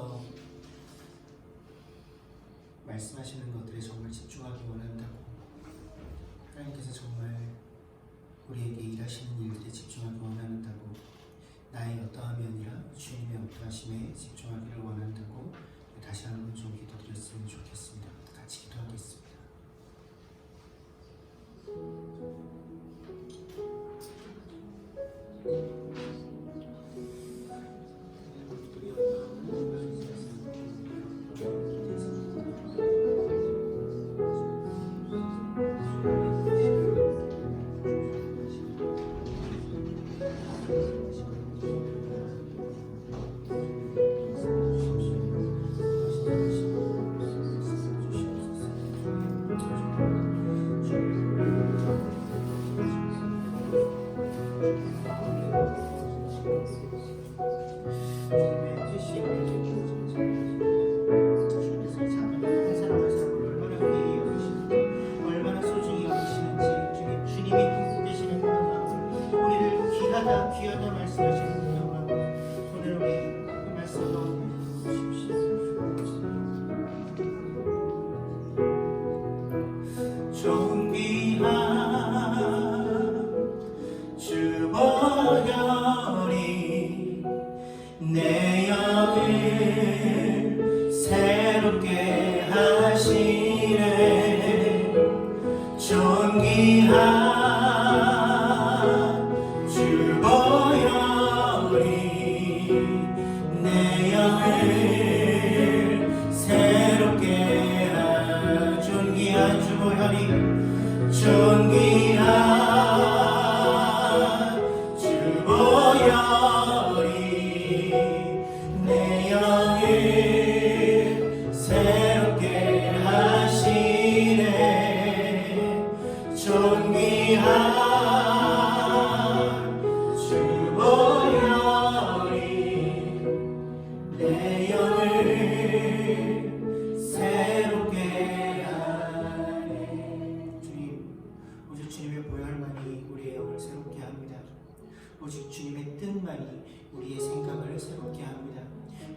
하나님께서 말씀하시는 것들에 정말 집중하기 원한다고, 하나님께서 정말 우리에게 일하시는 일들에 집중하기 원한다고, 나의 어떠함이 아니라 주님의 어떠하심에 집중하기를 원한다고 다시 한번 좀 기도드렸으면 좋겠습니다. 같이 기도하겠습니다. 귀하다 말씀하시는 영광, 오늘 우리 그 말씀으로 주십시오. 존귀한 주 보혈이 내 영을 새롭게 하시네. 존귀한 내 영을 새롭게 하. 존귀한 주 보혈이, 존귀한 주 보혈이 내 영을 새롭게 하시네. 존귀한 내 영을 새롭게 하네. 주님, 오직 주님의 보혈만이 우리의 영을 새롭게 합니다. 오직 주님의 뜻만이 우리의 생각을 새롭게 합니다.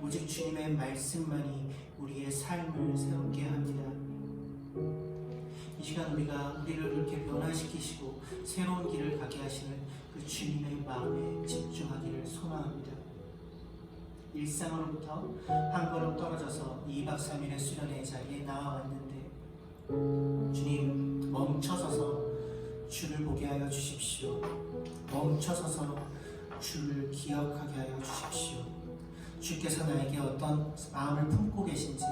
오직 주님의 말씀만이 우리의 삶을 새롭게 합니다. 이 시간 우리가 우리를 그렇게 변화시키시고 새로운 길을 가게 하시는 그 주님의 마음에 집중하기를 소망합니다. 일상으로부터 한 걸음 떨어져서 2박 3일의 수련의 자리에 나와왔는데, 주님 멈춰서서 주를 보게 하여 주십시오. 멈춰서서 주를 기억하게 하여 주십시오. 주께서 나에게 어떤 마음을 품고 계신지,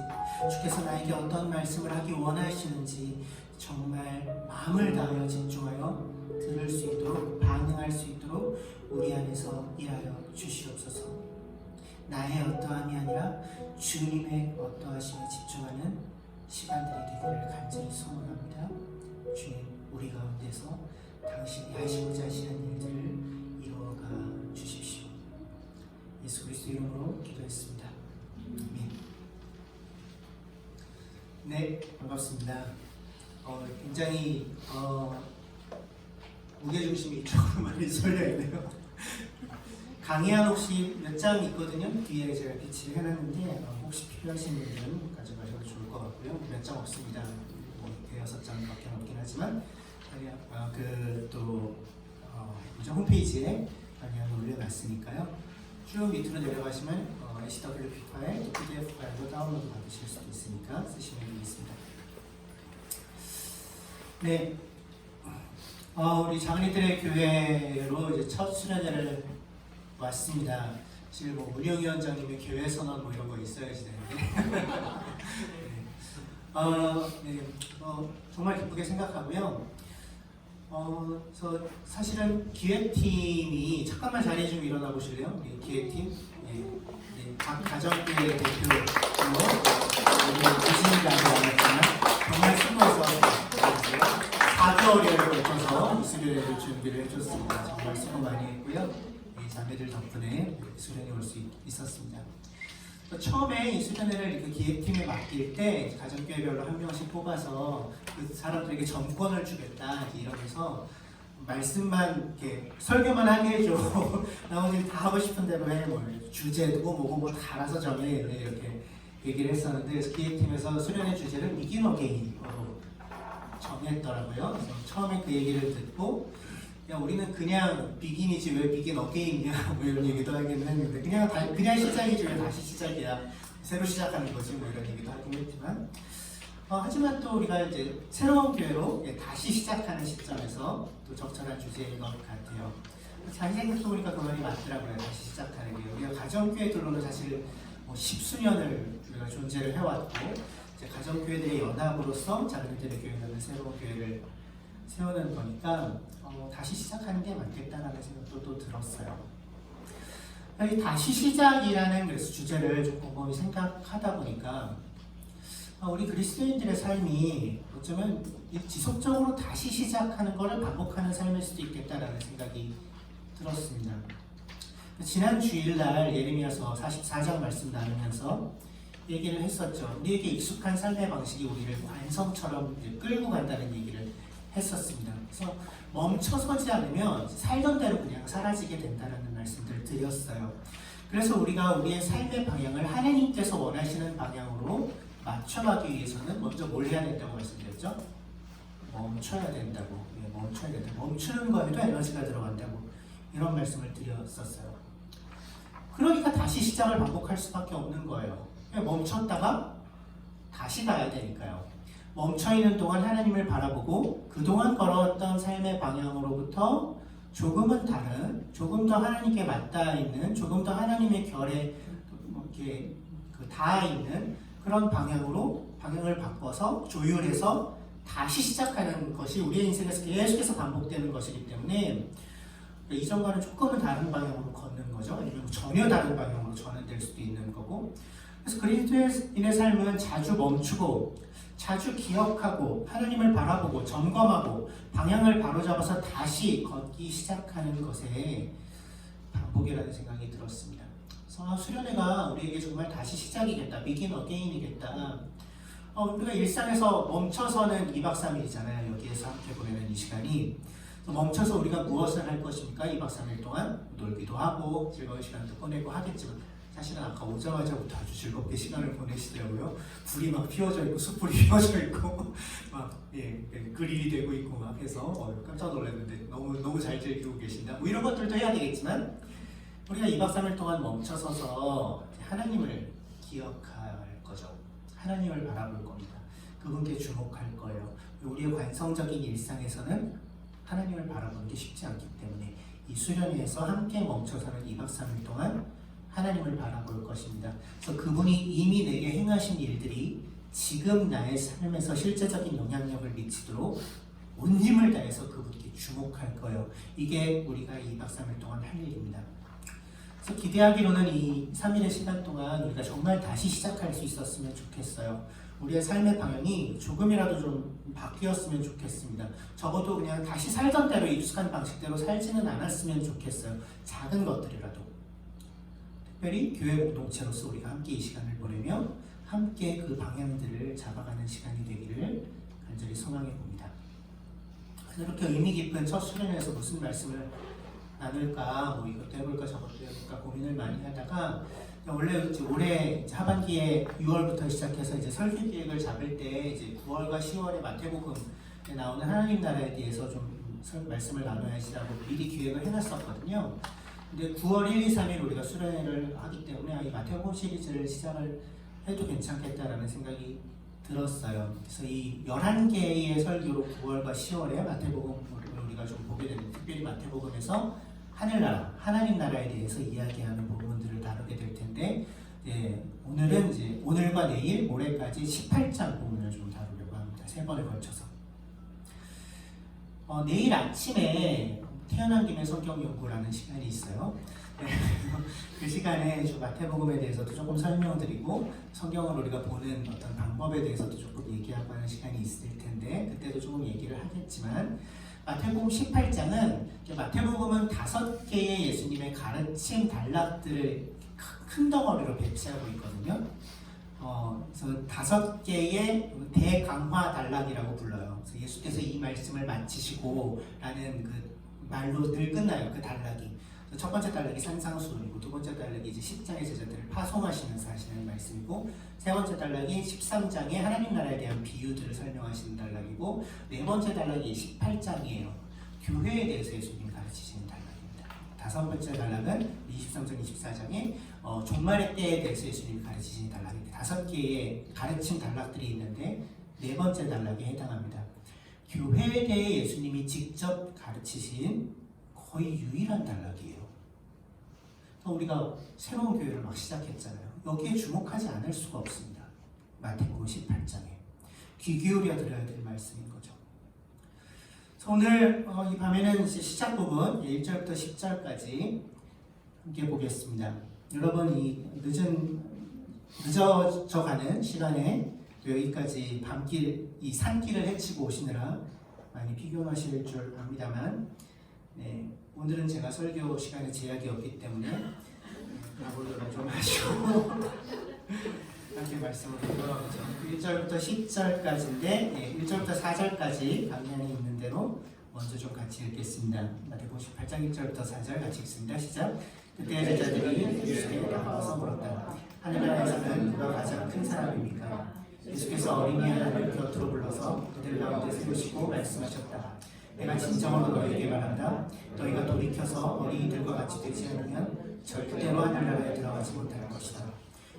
주께서 나에게 어떤 말씀을 하기 원하시는지 정말 마음을 다하여 집중하여 들을 수 있도록, 반응할 수 있도록 우리 안에서 일하여 주시옵소서. 나의 어떠함이 아니라 주님의 어떠하심에 집중하는 시간들이 되기를 간절히 소원합니다. 주님, 우리 가운데서 당신이 하시고자 하시는 일들을 이루어가 주십시오. 예수 그리스도 이름으로 기도했습니다. 아멘. 네, 반갑습니다. 굉장히 무게중심이 이쪽으로 많이 쏠려있네요. 강의안 혹시 몇 장 있거든요. 뒤에 제가 비치를 해놨는데 혹시 필요하신 분들은 가져가셔도 좋을 것 같고요. 몇 장 없습니다. 뭐 6장밖에 없긴 하지만 홈페이지에 강의안을 올려놨으니까요. 쭉 밑으로 내려가시면 HWP 파일, 또 PDF 파일로 다운로드 받으실 수도 있으니까 쓰시면 되겠습니다. 네, 우리 장로님들의 교회로 이제 첫 수련회를 왔습니다. 사실 뭐 운영위원장님의 교회 선언 뭐 이런 거 있어야지 되는데 정말 기쁘게 생각하고요. 사실은 기획팀이 잠깐만 자리 좀 일어나 보실래요? 우리 기획팀, 각 가정교회 대표로 계시니까 알았지만 정말 수고해서 4개월에 걸쳐서 수련회를 준비를 해줬습니다. 정말 수고 많이 했고요. 자매들 덕분에 수련회 올 수 있었습니다. 처음에 이 수련회를 그 기획팀에 맡길 때 가정교회별로 한 명씩 뽑아서 그 사람들에게 점권을 주겠다 이러면서 말씀만 이렇게 설교만 하게 해줘. 나머지 다 하고 싶은 대로 해. 뭐 주제도 뭐고 다 알아서 정해. 이렇게 얘기를 했었는데 그래서 기획팀에서 수련의 주제를 비긴 어게인으로 정했더라고요. 그래서 처음에 그 얘기를 듣고 야, 우리는 그냥 비긴이지 왜 비긴 어게인이냐 뭐 이런 얘기도 하긴 했는데 그냥 시작이지 왜 다시 시작이야 새로 시작하는 거지 뭐 이런 얘기도 하긴 했지만 하지만 또 우리가 이제 새로운 교회로 다시 시작하는 시점에서 또 적절한 주제인 것 같아요. 잘 생각해보니까 그 말이 맞더라고요. 다시 시작하는 게 우리가 가정교회들로는 사실 뭐 십수년을 우리가 존재를 해왔고 이제 가정교회들의 연합으로서 작은들의 교회라는 새로운 교회를 세우는 거니까 다시 시작하는 게 맞겠다라는 생각도 또 들었어요. 이 다시 시작이라는 그래서 주제를 좀 곰곰이 생각하다 보니까 우리 그리스도인들의 삶이 어쩌면 지속적으로 다시 시작하는 것을 반복하는 삶일 수도 있겠다라는 생각이 들었습니다. 지난 주일날 예레미야서 44장 말씀 나누면서 얘기를 했었죠. 우리에게 익숙한 삶의 방식이 우리를 관성처럼 끌고 간다는 얘기를 했었습니다. 그래서 멈춰서지 않으면 살던 대로 그냥 사라지게 된다는 말씀들을 드렸어요. 그래서 우리가 우리의 삶의 방향을 하나님께서 원하시는 방향으로 맞춰가기 위해서는 먼저 뭘 해야 된다고 말씀드렸죠? 멈춰야 된다고. 멈춰야 된다. 멈추는 거에도 에너지가 들어간다고 이런 말씀을 드렸었어요. 그러니까 다시 시작을 반복할 수밖에 없는 거예요. 멈췄다가 다시 가야 되니까요. 멈춰있는 동안 하나님을 바라보고 그동안 걸어왔던 삶의 방향으로부터 조금은 다른, 조금 더 하나님께 맞닿아 있는, 조금 더 하나님의 결에 이렇게 닿아 있는 그런 방향을 바꿔서 조율해서 다시 시작하는 것이 우리의 인생에서 계속해서 반복되는 것이기 때문에 이전과는 조금은 다른 방향으로 걷는 거죠. 아니면 전혀 다른 방향으로 전환될 수도 있는 거고. 그래서 그리스도인의 삶은 자주 멈추고 자주 기억하고 하나님을 바라보고 점검하고 방향을 바로잡아서 다시 걷기 시작하는 것에 반복이라는 생각이 들었습니다. 그래서 수련회가 우리에게 정말 다시 시작이겠다, begin again이겠다. 우리가 일상에서 멈춰서는 2박 3일이잖아요. 여기에서 함께 보내는 이 시간이. 멈춰서 우리가 무엇을 할 것입니까? 2박 3일 동안 놀기도 하고 즐거운 시간도 보내고 하겠지만 사실은 아까 오자마자부터 아주 즐겁게 시간을 보내시더라고요. 불이 막 피어져 있고 숯불이 피어져 있고 막 그릴이 되고 있고 막 해서 깜짝 놀랐는데 너무 잘 즐기고 계신다. 뭐 이런 것들도 해야 되겠지만 우리가 2박 3일 동안 멈춰서서 하나님을 기억할 거죠. 하나님을 바라볼 겁니다. 그분께 주목할 거예요. 우리의 관성적인 일상에서는 하나님을 바라보는 게 쉽지 않기 때문에 이 수련회에서 함께 멈춰서는 2박 3일 동안 하나님을 바라볼 것입니다. 그래서 그분이 이미 내게 행하신 일들이 지금 나의 삶에서 실제적인 영향력을 미치도록 온 힘을 다해서 그분께 주목할 거예요. 이게 우리가 2박 3일 동안 할 일입니다. 그래서 기대하기로는 이 3일의 시간 동안 우리가 정말 다시 시작할 수 있었으면 좋겠어요. 우리의 삶의 방향이 조금이라도 좀 바뀌었으면 좋겠습니다. 적어도 그냥 다시 살던 대로 익숙한 방식대로 살지는 않았으면 좋겠어요. 작은 것들이라도. 특별히 교회 공동체로서 우리가 함께 이 시간을 보내며 함께 그 방향들을 잡아가는 시간이 되기를 간절히 소망해 봅니다. 이렇게 의미 깊은 첫 수련회에서 무슨 말씀을 나눌까, 뭐 이것도 해볼까 저것도 해볼까 고민을 많이 하다가 원래 올해 하반기에 6월부터 시작해서 이제 설교 기획을 잡을 때 이제 9월과 10월에 마태복음에 나오는 하나님 나라에 대해서 좀 말씀을 나눠야지라고 미리 기획을 해놨었거든요. 근데 9월 1, 2, 3일 우리가 수련회를 하기 때문에 이 마태복음 시리즈를 시작을 해도 괜찮겠다라는 생각이 들었어요. 그래서 이 11개의 설교로 9월과 10월에 마태복음을 우리가 좀 보게 되는, 특별히 마태복음에서 하늘나라, 하나님 나라에 대해서 이야기하는 부분들을 다루게 될 텐데, 오늘은 이제 오늘과 내일, 모레까지 18장 부분을 좀 다루려고 합니다. 3번에 걸쳐서. 내일 아침에 태어난 김에 성경 연구라는 시간이 있어요. 그 시간에 좀 마태복음에 대해서도 조금 설명드리고 성경을 우리가 보는 어떤 방법에 대해서도 조금 얘기하고 하는 시간이 있을 텐데 그때도 조금 얘기를 하겠지만 마태복음 18장은 마태복음은 5개의 예수님의 가르침 단락들을 큰 덩어리로 배치하고 있거든요. 그래서 5개의 대강화 단락이라고 불러요. 그래서 예수께서 이 말씀을 마치시고 라는 그 말로 늘 끝나요. 그 단락이. 첫 번째 단락이 산상수훈이고 두 번째 단락이 이제 10장의 제자들을 파송하시면서 하시는 말씀이고 세 번째 단락이 13장의 하나님 나라에 대한 비유들을 설명하시는 단락이고 네 번째 단락이 18장이에요. 교회에 대해서 예수님이 가르치시는 단락입니다. 다섯 번째 단락은 23장, 24장에 종말의 때에 대해서 예수님이 가르치시는 단락입니다. 5개의 가르침 단락들이 있는데 네 번째 단락에 해당합니다. 교회에 대해 예수님이 직접 가르치신 거의 유일한 단락이에요. 우리가 새로운 교회를 막 시작했잖아요. 여기에 주목하지 않을 수가 없습니다. 마태복음 18장에 귀 기울여 들어야 될 말씀인 거죠. 오늘 이 밤에는 시작 부분 1절부터 10절까지 함께 보겠습니다. 여러분 이 늦어져가는 시간에 여기까지 밤길 이 산길을 헤치고 오시느라 많이 피곤하실 줄 압니다만 네, 오늘은 제가 설교 시간에 제약이 없기 때문에 나보려고 좀 하시고 함께 말씀을 돌아가죠. 1절부터 10절까지인데 네, 1절부터 4절까지 강연이 있는 대로 먼저 좀 같이 읽겠습니다. 마태복음 18장 1절부터 4절 같이 읽습니다. 시작. 그때 제자들이 예수께 나와서 물었다. 하늘나라에서는 누가 가장 큰 사람입니까? 예수께서 어린이 하나를 곁으로 불러서 그들 가운데 세우시고 말씀하셨다. 내가 진정으로 너희에게 말한다. 너희가 돌이켜서 어린이들과 같이 되지 않으면 절대로 하늘나라에 들어가지 못할 것이다.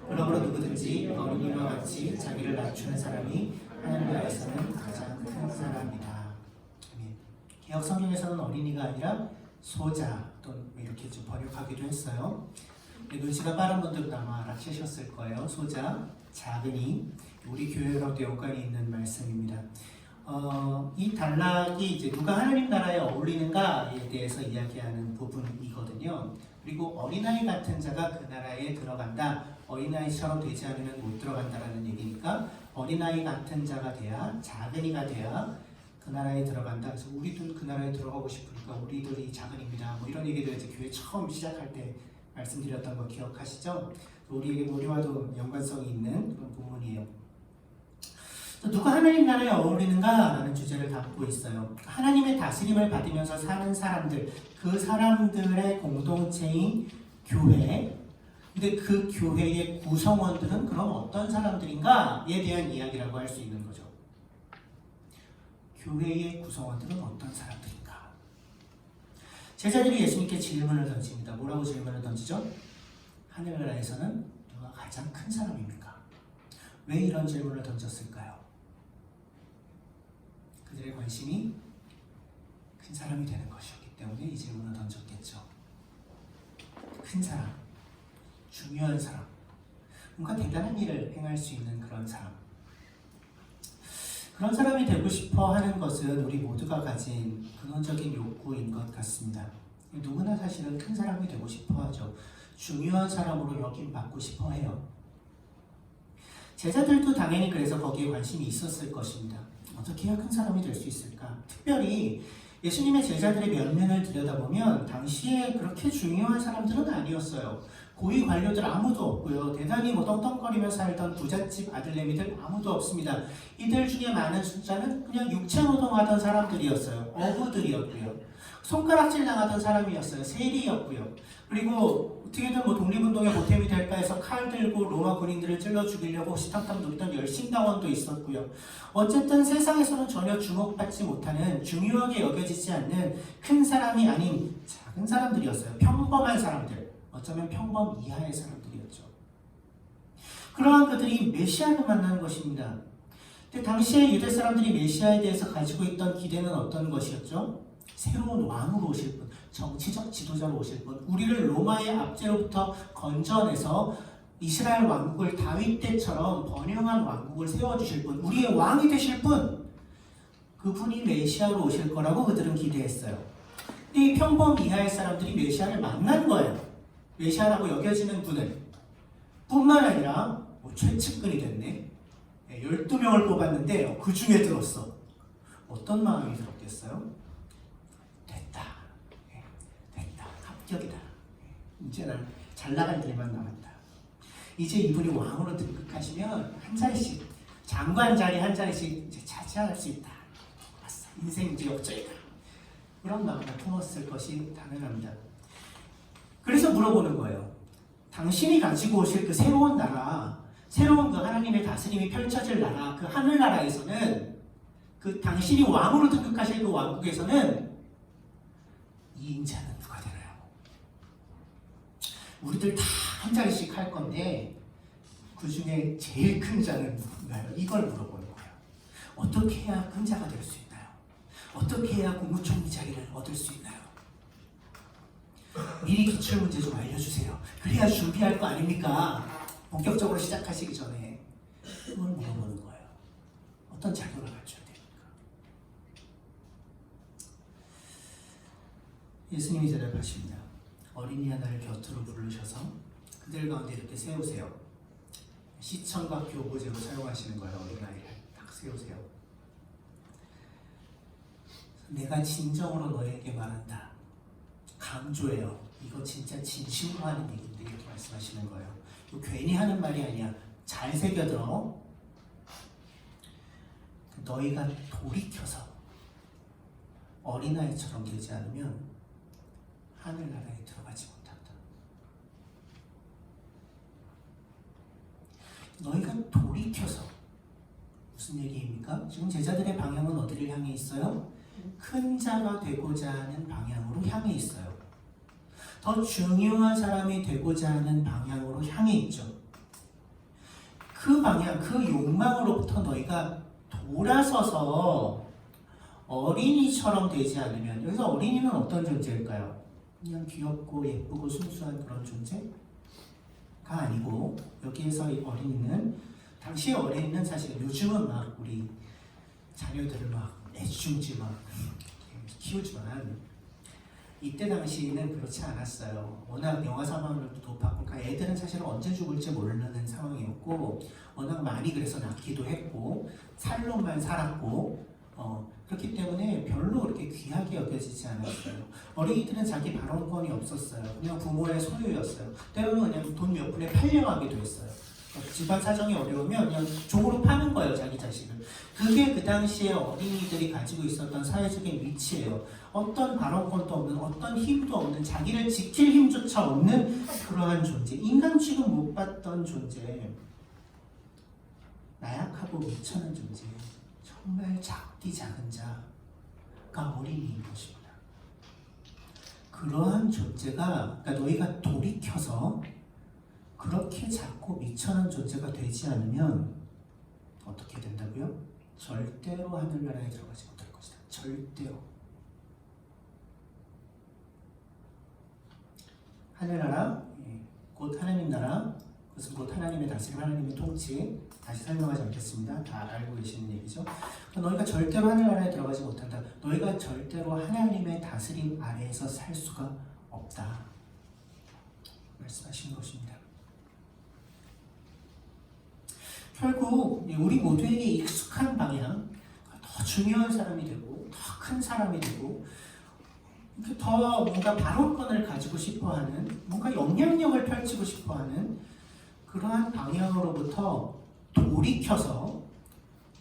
그러므로 누구든지 어린이와 같이 자기를 낮추는 사람이 하늘나라에서는 가장 큰 사람이다. 개혁 성경에서는 어린이가 아니라 소자 또는 이렇게 좀 번역하기도 했어요. 눈치가 빠른 분들도 아마 알아채셨을 거예요. 소자, 작은이, 우리 교회랑도 연관이 있는 말씀입니다. 이 단락이 이제 누가 하나님 나라에 어울리는가에 대해서 이야기하는 부분이거든요. 그리고 어린아이 같은 자가 그 나라에 들어간다. 어린아이처럼 되지 않으면 못 들어간다라는 얘기니까 어린아이 같은 자가 돼야 작은이가 돼야 그 나라에 들어간다. 그래서 우리도 그 나라에 들어가고 싶으니까 우리들이 작은입니다. 뭐 이런 얘기들 이제 교회 처음 시작할 때 말씀드렸던 거 기억하시죠? 우리와도 연관성이 있는 그런 부분이에요. 누가 하나님 나라에 어울리는가라는 주제를 담고 있어요. 하나님의 다스림을 받으면서 사는 사람들, 그 사람들의 공동체인 교회. 근데 그 교회의 구성원들은 그럼 어떤 사람들인가에 대한 이야기라고 할 수 있는 거죠. 교회의 구성원들은 어떤 사람들인가? 제자들이 예수님께 질문을 던집니다. 뭐라고 질문을 던지죠? 하늘나라에서는 누가 가장 큰 사람입니까? 왜 이런 질문을 던졌을까요? 그들의 관심이 큰 사람이 되는 것이었기 때문에 이 질문을 던졌겠죠. 큰 사람, 중요한 사람, 뭔가 대단한 일을 행할 수 있는 그런 사람. 그런 사람이 되고 싶어 하는 것은 우리 모두가 가진 근원적인 욕구인 것 같습니다. 누구나 사실은 큰 사람이 되고 싶어 하죠. 중요한 사람으로 여김받고 싶어 해요. 제자들도 당연히 그래서 거기에 관심이 있었을 것입니다. 어떻게 해야 큰 사람이 될 수 있을까? 특별히 예수님의 제자들의 면면을 들여다보면 당시에 그렇게 중요한 사람들은 아니었어요. 고위 관료들 아무도 없고요. 대단히 떵떵거리며 살던 부잣집 아들내미들 아무도 없습니다. 이들 중에 많은 숫자는 그냥 육체노동하던 사람들이었어요. 어부들이었고요. 손가락질 당하던 사람이었어요. 세리였고요. 그리고 어떻게든 독립운동의 보탬이 될까 해서 칼 들고 로마 군인들을 찔러 죽이려고 시탐탐 노리던 열심당원도 있었고요. 어쨌든 세상에서는 전혀 주목받지 못하는, 중요하게 여겨지지 않는 큰 사람이 아닌 작은 사람들이었어요. 평범한 사람들, 어쩌면 평범 이하의 사람들이었죠. 그러한 그들이 메시아를 만나는 것입니다. 근데 당시에 유대 사람들이 메시아에 대해서 가지고 있던 기대는 어떤 것이었죠? 새로운 왕으로 오실 분, 정치적 지도자로 오실 분, 우리를 로마의 압제로부터 건져내서 이스라엘 왕국을 다윗 때처럼 번영한 왕국을 세워주실 분, 우리의 왕이 되실 분, 그분이 메시아로 오실 거라고 그들은 기대했어요. 근데 이 평범 이하의 사람들이 메시아를 만난 거예요. 메시아라고 여겨지는 분을. 뿐만 아니라 최측근이 됐네. 12명을 뽑았는데 그 중에 들었어. 어떤 마음이 들었겠어요? 됐다. 합격이다. 이제 난 잘 나갈 일만 남았다. 이제 이분이 왕으로 등극하시면 한 자리씩, 장관 자리 한 자리씩 이제 차지할 수 있다. 아싸, 인생 이제 역전이다. 이런 마음을 품었을 것이 당연합니다. 그래서 물어보는 거예요. 당신이 가지고 오실 그 새로운 나라, 새로운 그 하나님의 다스림이 펼쳐질 나라, 그 하늘나라에서는, 그 당신이 왕으로 등극하실 그 왕국에서는 이 인자는 누가 되나요? 우리들 다 한 자리씩 할 건데 그 중에 제일 큰 자는 누군가요? 이걸 물어보는 거예요. 어떻게 해야 큰 자가 될 수 있나요? 어떻게 해야 국무총리 자리를 얻을 수 있나요? 미리 기출문제 좀 알려주세요. 그래야 준비할 거 아닙니까? 본격적으로 시작하시기 전에 그걸 물어보는 거예요. 어떤 자격을 갖춰야 됩니까? 예수님이 대답하십니다. 어린이 하나를 곁으로 부르셔서 그들 가운데 이렇게 세우세요. 시청각 교보제로 사용하시는 거예요. 어린아이를 딱 세우세요. 내가 진정으로 너에게 말한다. 강조해요. 이거 진짜 진심으로 하는 얘기인데 이렇게 말씀하시는 거예요. 이거 괜히 하는 말이 아니야. 잘 새겨들어. 너희가 돌이켜서 어린아이처럼 되지 않으면 하늘나라에 들어가지 못한다. 너희가 돌이켜서 무슨 얘기입니까? 지금 제자들의 방향은 어디를 향해 있어요? 큰 자가 되고자 하는 방향으로 향해 있어요. 더 중요한 사람이 되고자 하는 방향으로 향해 있죠. 그 방향, 그 욕망으로부터 너희가 돌아서서 어린이처럼 되지 않으면, 여기서 어린이는 어떤 존재일까요? 그냥 귀엽고 예쁘고 순수한 그런 존재가 아니고, 여기에서 어린이는, 당시의 어린이는 사실 요즘은 막 우리 자녀들을 막 애지중지 막 키우지만 이때 당시에는 그렇지 않았어요. 워낙 영아 사망률도 높았고, 그러니까 애들은 사실 언제 죽을지 모르는 상황이었고, 워낙 많이 그래서 낳기도 했고, 살로만 살았고, 그렇기 때문에 별로 그렇게 귀하게 여겨지지 않았어요. 어린이들은 자기 발언권이 없었어요. 그냥 부모의 소유였어요. 때로는 그냥 돈 몇 푼에 팔려가기도 했어요. 집안 사정이 어려우면 그냥 종으로 파는 거예요, 자기 자식을. 그게 그 당시에 어린이들이 가지고 있었던 사회적인 위치예요. 어떤 발언권도 없는, 어떤 힘도 없는, 자기를 지킬 힘조차 없는 그러한 존재, 인간 취급 못 받던 존재, 나약하고 미천한 존재, 정말 작디 작은 자가 어린이인 것입니다. 그러한 존재가, 그러니까 너희가 돌이켜서 그렇게 작고 미천한 존재가 되지 않으면 어떻게 된다고요? 절대로 하늘나라에 들어가지 못할 것이다. 절대로. 하늘나라, 곧 하나님 나라, 그것은 곧 하나님의 다스림, 하나님의 통치. 다시 설명하지 않겠습니다. 다 알고 계시는 얘기죠. 너희가 절대로 하늘나라에 들어가지 못한다. 너희가 절대로 하나님의 다스림 아래에서 살 수가 없다. 말씀하신 것입니다. 결국 우리 모두에게 익숙한 방향, 더 중요한 사람이 되고 더 큰 사람이 되고 더 뭔가 발언권을 가지고 싶어하는, 뭔가 영향력을 펼치고 싶어하는 그러한 방향으로부터 돌이켜서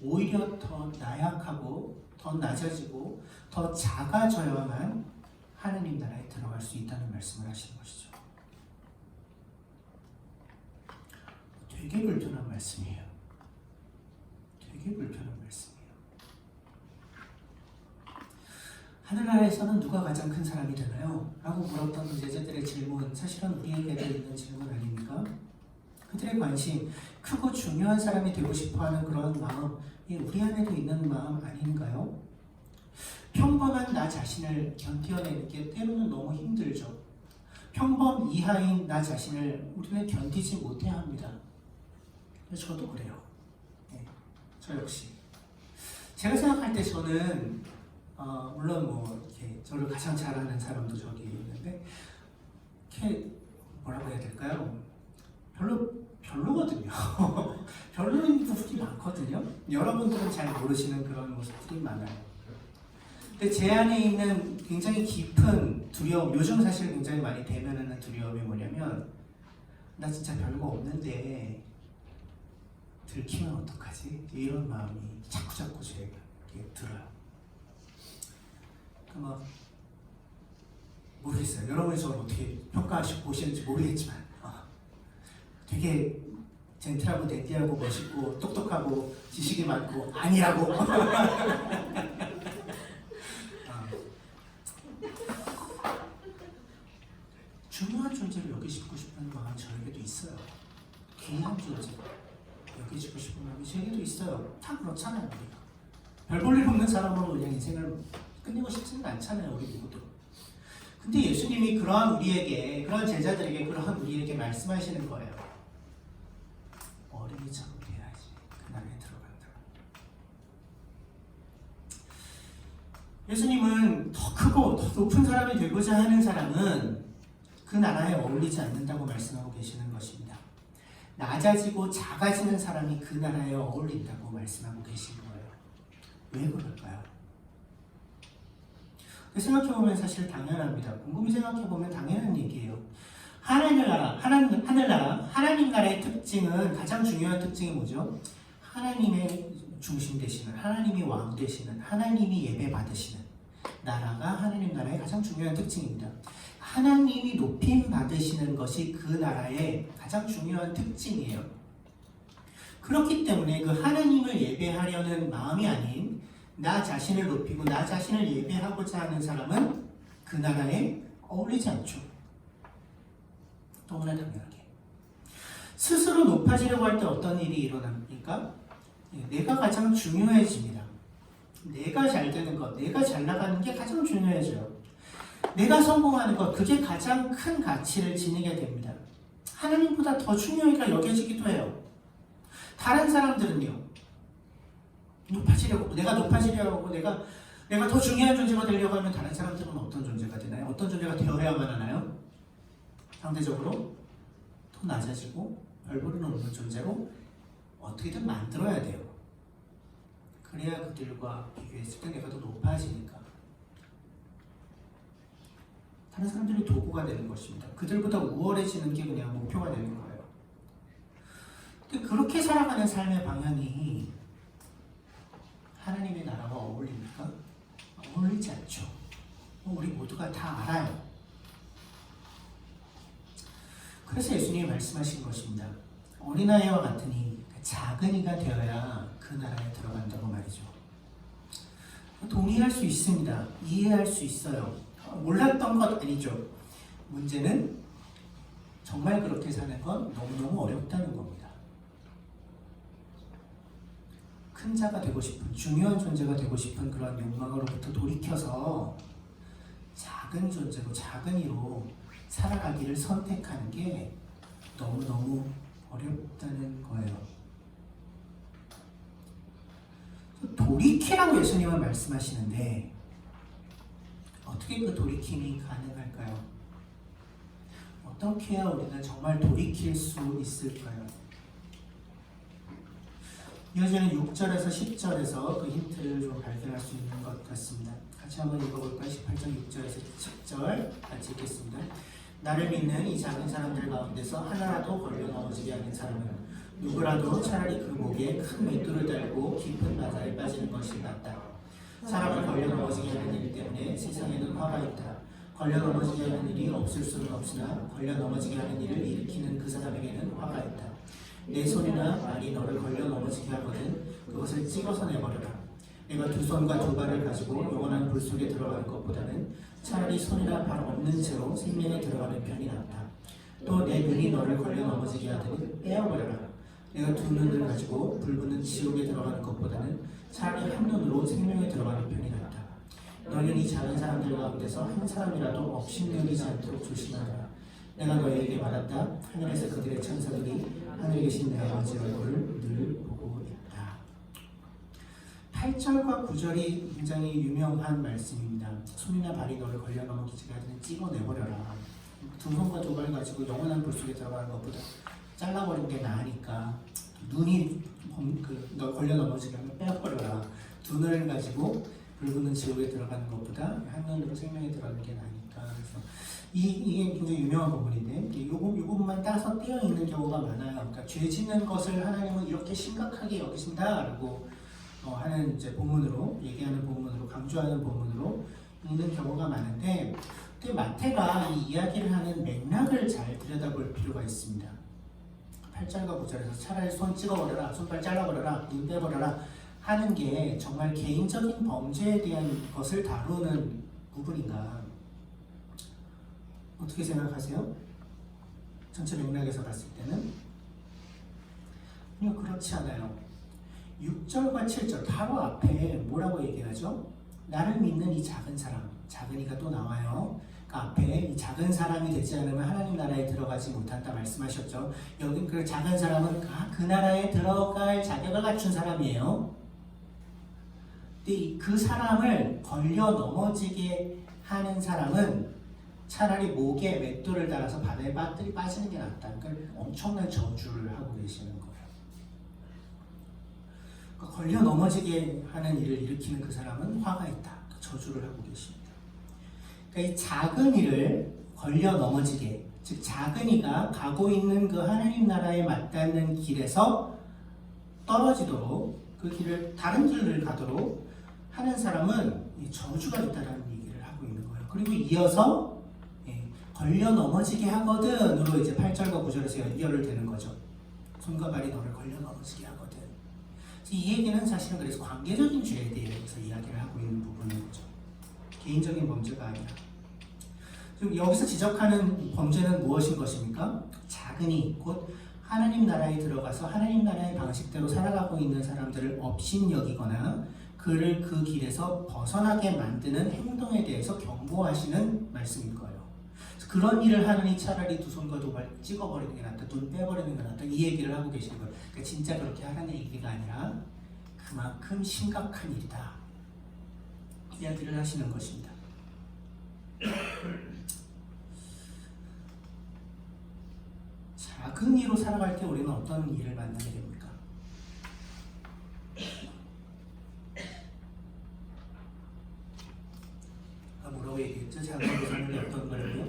오히려 더 나약하고 더 낮아지고 더 작아져야만 하느님 나라에 들어갈 수 있다는 말씀을 하시는 것이죠. 되게 불편한 말씀이에요. 되게 불편한 말씀이에요. 하늘나라에서는 누가 가장 큰 사람이 되나요? 라고 물었던 제자들의 질문, 사실은 우리에게도 있는 질문 아닙니까? 그들의 관심, 크고 중요한 사람이 되고 싶어하는 그런 마음, 우리 안에도 있는 마음 아닌가요? 평범한 나 자신을 견뎌내는 게 때로는 너무 힘들죠. 평범 이하인 나 자신을 우리는 견디지 못해야 합니다. 저도 그래요. 네, 저 역시. 제가 생각할 때 저는 물론 뭐 이렇게 저를 가장 잘하는 사람도 저기 있는데 이렇게 뭐라고 해야 될까요? 별로거든요. 별로인 부분이 많거든요. 여러분들은 잘 모르시는 그런 모습들이 많아요. 근데 제 안에 있는 굉장히 깊은 두려움, 요즘 사실 굉장히 많이 대면하는 두려움이 뭐냐면, 나 진짜 별거 없는데 들키면 어떡하지? 이런 마음이 자꾸 제게 들어요. 막 모르겠어요. 여러분이 저를 어떻게 평가하시고 보시는지 모르겠지만 되게 젠틀하고 댄디하고 멋있고 똑똑하고 지식이 많고 아니라고. 중요한 존재를 여기시고 싶은 마음이 저에게도 있어요. 귀한 존재 여기시고 싶은 마음이 저에게도 있어요. 다 그렇잖아요. 우리가 별 볼 일 없는 사람으로 그냥 인생을 끝내고 싶지는 않잖아요. 우리 누구도. 근데 예수님이 그러한 우리에게, 그러한 제자들에게, 그러한 우리에게 말씀하시는 거예요. 어린이처럼 돼야지 그 나라에 들어간다. 예수님은 더 크고 더 높은 사람이 되고자 하는 사람은 그 나라에 어울리지 않는다고 말씀하고 계시는 것입니다. 낮아지고 작아지는 사람이 그 나라에 어울린다고 말씀하고 계신 거예요. 왜 그럴까요? 생각해보면 사실 당연합니다. 곰곰이 생각해보면 당연한 얘기예요. 하나님 나라의 특징은, 가장 중요한 특징이 뭐죠? 하나님의 중심 되시는, 하나님이 왕 되시는, 하나님이 예배 받으시는 나라가 하나님 나라의 가장 중요한 특징입니다. 하나님이 높임 받으시는 것이 그 나라의 가장 중요한 특징이에요. 그렇기 때문에 그 하나님을 예배하려는 마음이 아닌 나 자신을 높이고 나 자신을 예배하고자 하는 사람은 그 나라에 어울리지 않죠. 너무나 당연하게. 스스로 높아지려고 할 때 어떤 일이 일어납니까? 내가 가장 중요해집니다. 내가 잘 되는 것, 내가 잘 나가는 게 가장 중요해져요. 내가 성공하는 것, 그게 가장 큰 가치를 지니게 됩니다. 하나님보다 더 중요하게 여겨지기도 해요. 다른 사람들은요, 높아지려고, 내가 높아지려고 하고 내가 더 중요한 존재가 되려고 하면 다른 사람들은 어떤 존재가 되나요? 어떤 존재가 되어야만 하나요? 상대적으로 더 낮아지고 별 볼일 없는 존재로 어떻게든 만들어야 돼요. 그래야 그들과 비교했을 때 내가 더 높아지니까. 다른 사람들이 도구가 되는 것입니다. 그들보다 우월해지는 게 그냥 목표가 되는 거예요. 근데 그렇게 살아가는 삶의 방향이 하나님의 나라와 어울립니까? 어울리지 않죠. 우리 모두가 다 알아요. 그래서 예수님이 말씀하신 것입니다. 어린아이와 같으니 작은 이가 되어야 그 나라에 들어간다고 말이죠. 동의할 수 있습니다. 이해할 수 있어요. 몰랐던 것 아니죠. 문제는 정말 그렇게 사는 건 너무너무 어렵다는 겁니다. 큰 자가 되고 싶은, 중요한 존재가 되고 싶은 그런 욕망으로부터 돌이켜서 작은 존재로, 작은 이로 살아가기를 선택하는 게 너무너무 어렵다는 거예요. 돌이키라고 예수님은 말씀하시는데 어떻게 그 돌이킴이 가능할까요? 어떻게 해야 우리는 정말 돌이킬 수 있을까요? 이어지는 6절에서 10절에서 그 힌트를 좀 발견할 수 있는 것 같습니다. 같이 한번 읽어볼까요? 18절, 6절에서 10절 같이 읽겠습니다. 나를 믿는 이 작은 사람들 가운데서 하나라도 걸려 넘어지게 하는 사람은 누구라도 차라리 그 목에 큰 맷돌을 달고 깊은 바다에 빠지는 것이 낫다. 사람을 걸려 넘어지게 하는 일 때문에 세상에는 화가 있다. 걸려 넘어지게 하는 일이 없을 수는 없으나 걸려 넘어지게 하는 일을 일으키는 그 사람에게는 화가 있다. 내 손이나 발이 너를 걸려 넘어지게 하거든 그것을 찍어서 내버려라. 내가 두 손과 두 발을 가지고 영원한 불 속에 들어가는 것보다는 차라리 손이나 발 없는 채로 생명에 들어가는 편이 낫다. 또 내 눈이 너를 걸려 넘어지게 하더니 빼어버려라. 내가 두 눈을 가지고 불붙는 지옥에 들어가는 것보다는 차라리 한 눈으로 생명에 들어가는 편이 낫다. 너는 이 작은 사람들 가운데서 한 사람이라도 업신여기지 않도록 조심하라. 내가 너희에게 말한다. 하늘에서 그들의 천사들이 하늘에 계신 내 아버지 얼굴을 늘 보고 있다. 8절과 9절이 굉장히 유명한 말씀입니다. 손이나 발이 너를 걸려 넘어지게 하더니 찍어내버려라. 두 손과 두 발 가지고 영원한 불 속에 들어가는 것보다 잘라버리는 게 나으니까 눈이 너 걸려 넘어지게 하면 빼버려라. 두 눈을 가지고 불붙는 지옥에 들어가는 것보다 한 눈으로 생명에 들어가는 게 나으니까. 그래서 이게 굉장히 유명한 부분인데 이 부분만 따서 띄어 있는 경우가 많아요. 그러니까 죄 짓는 것을 하나님은 이렇게 심각하게 여기신다라고 하는 이제 본문으로 얘기하는 본문으로 강조하는 본문으로 있는 경우가 많은데 근데 마태가 이 이야기를 하는 맥락을 잘 들여다볼 필요가 있습니다. 8절과 9절에서 차라리 손 찍어버려라, 손발 잘라버려라, 눈 빼버려라 하는 게 정말 개인적인 범죄에 대한 것을 다루는 부분인가? 어떻게 생각하세요? 전체 맥락에서 봤을 때는? 아니요, 그렇지 않아요. 6절과 7절 바로 앞에 뭐라고 얘기하죠? 나를 믿는 이 작은 사람, 작은이가 또 나와요. 그 앞에 이 작은 사람이 되지 않으면 하나님 나라에 들어가지 못한다 말씀하셨죠. 여기 그 작은 사람은 그 나라에 들어갈 자격을 갖춘 사람이에요. 근데 그 사람을 걸려 넘어지게 하는 사람은 차라리 목에 맷돌을 달아서 바다에 빠지는 게 낫다. 그러니까 엄청난 저주를 하고 계시는 거예요. 그러니까 걸려 넘어지게 하는 일을 일으키는 그 사람은 화가 있다. 저주를 하고 계십니다. 그러니까 이 작은 이를 걸려 넘어지게, 즉 작은이가 가고 있는 그 하나님 나라에 맞닿는 길에서 떨어지도록 그 길을 다른 길을 가도록 하는 사람은 저주가 있다라는 얘기를 하고 있는 거예요. 그리고 이어서 걸려 넘어지게 하거든으로 이제 8절과 9절에서 연결을 되는 거죠. 손과 발이 너를 걸려 넘어지게 하거든. 이 얘기는 사실은 그래서 관계적인 죄에 대해서 이야기를 하고 있는 부분인 거죠. 개인적인 범죄가 아니라. 지금 여기서 지적하는 범죄는 무엇인 것입니까? 작은이 곧 하나님 나라에 들어가서 하나님 나라의 방식대로 살아가고 있는 사람들을 업신여기거나 그를 그 길에서 벗어나게 만드는 행동에 대해서 경고하시는 말씀인 거예요. 그런 일을 하느니 차라리 두 손과 두 발 찍어버리는 게 낫다, 눈 빼버리는 게 낫다, 이 얘기를 하고 계시는 거예요. 그러니까 진짜 그렇게 하라는 얘기가 아니라 그만큼 심각한 일이다 이야기를 하시는 것입니다. 작은 이로 살아갈 때 우리는 어떤 일을 만나게 됩니까? 뭐라고 얘기했죠? 작은 이로 사는 게 어떤 거라고요?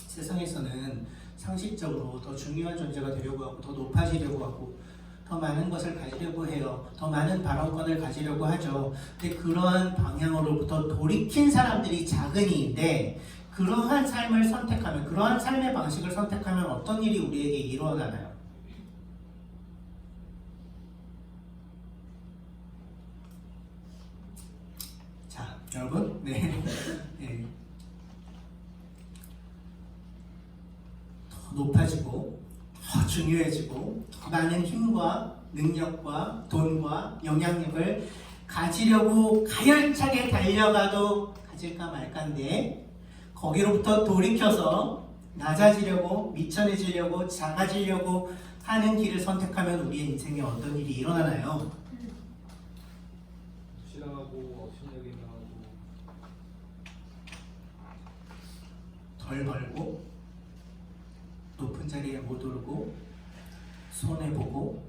세상에서는 상식적으로 더 중요한 존재가 되려고 하고 더 높아지려고 하고 더 많은 것을 가지려고 해요. 더 많은 발언권을 가지려고 하죠. 근데 그러한 방향으로부터 돌이킨 사람들이 작은이인데 그러한 삶을 선택하면, 그러한 삶의 방식을 선택하면 어떤 일이 우리에게 일어나나요? 자, 여러분, 네. 더 높아지고, 더 중요해지고, 더 많은 힘과 능력과 돈과 영향력을 가지려고 가열차게 달려가도 가질까 말까인데 거기로부터 돌이켜서 낮아지려고, 미천해지려고, 작아지려고 하는 길을 선택하면 우리의 인생에 어떤 일이 일어나나요? 무시당하고 업신여기게 하고 덜 벌고 높은 자리에 못 오르고 손해보고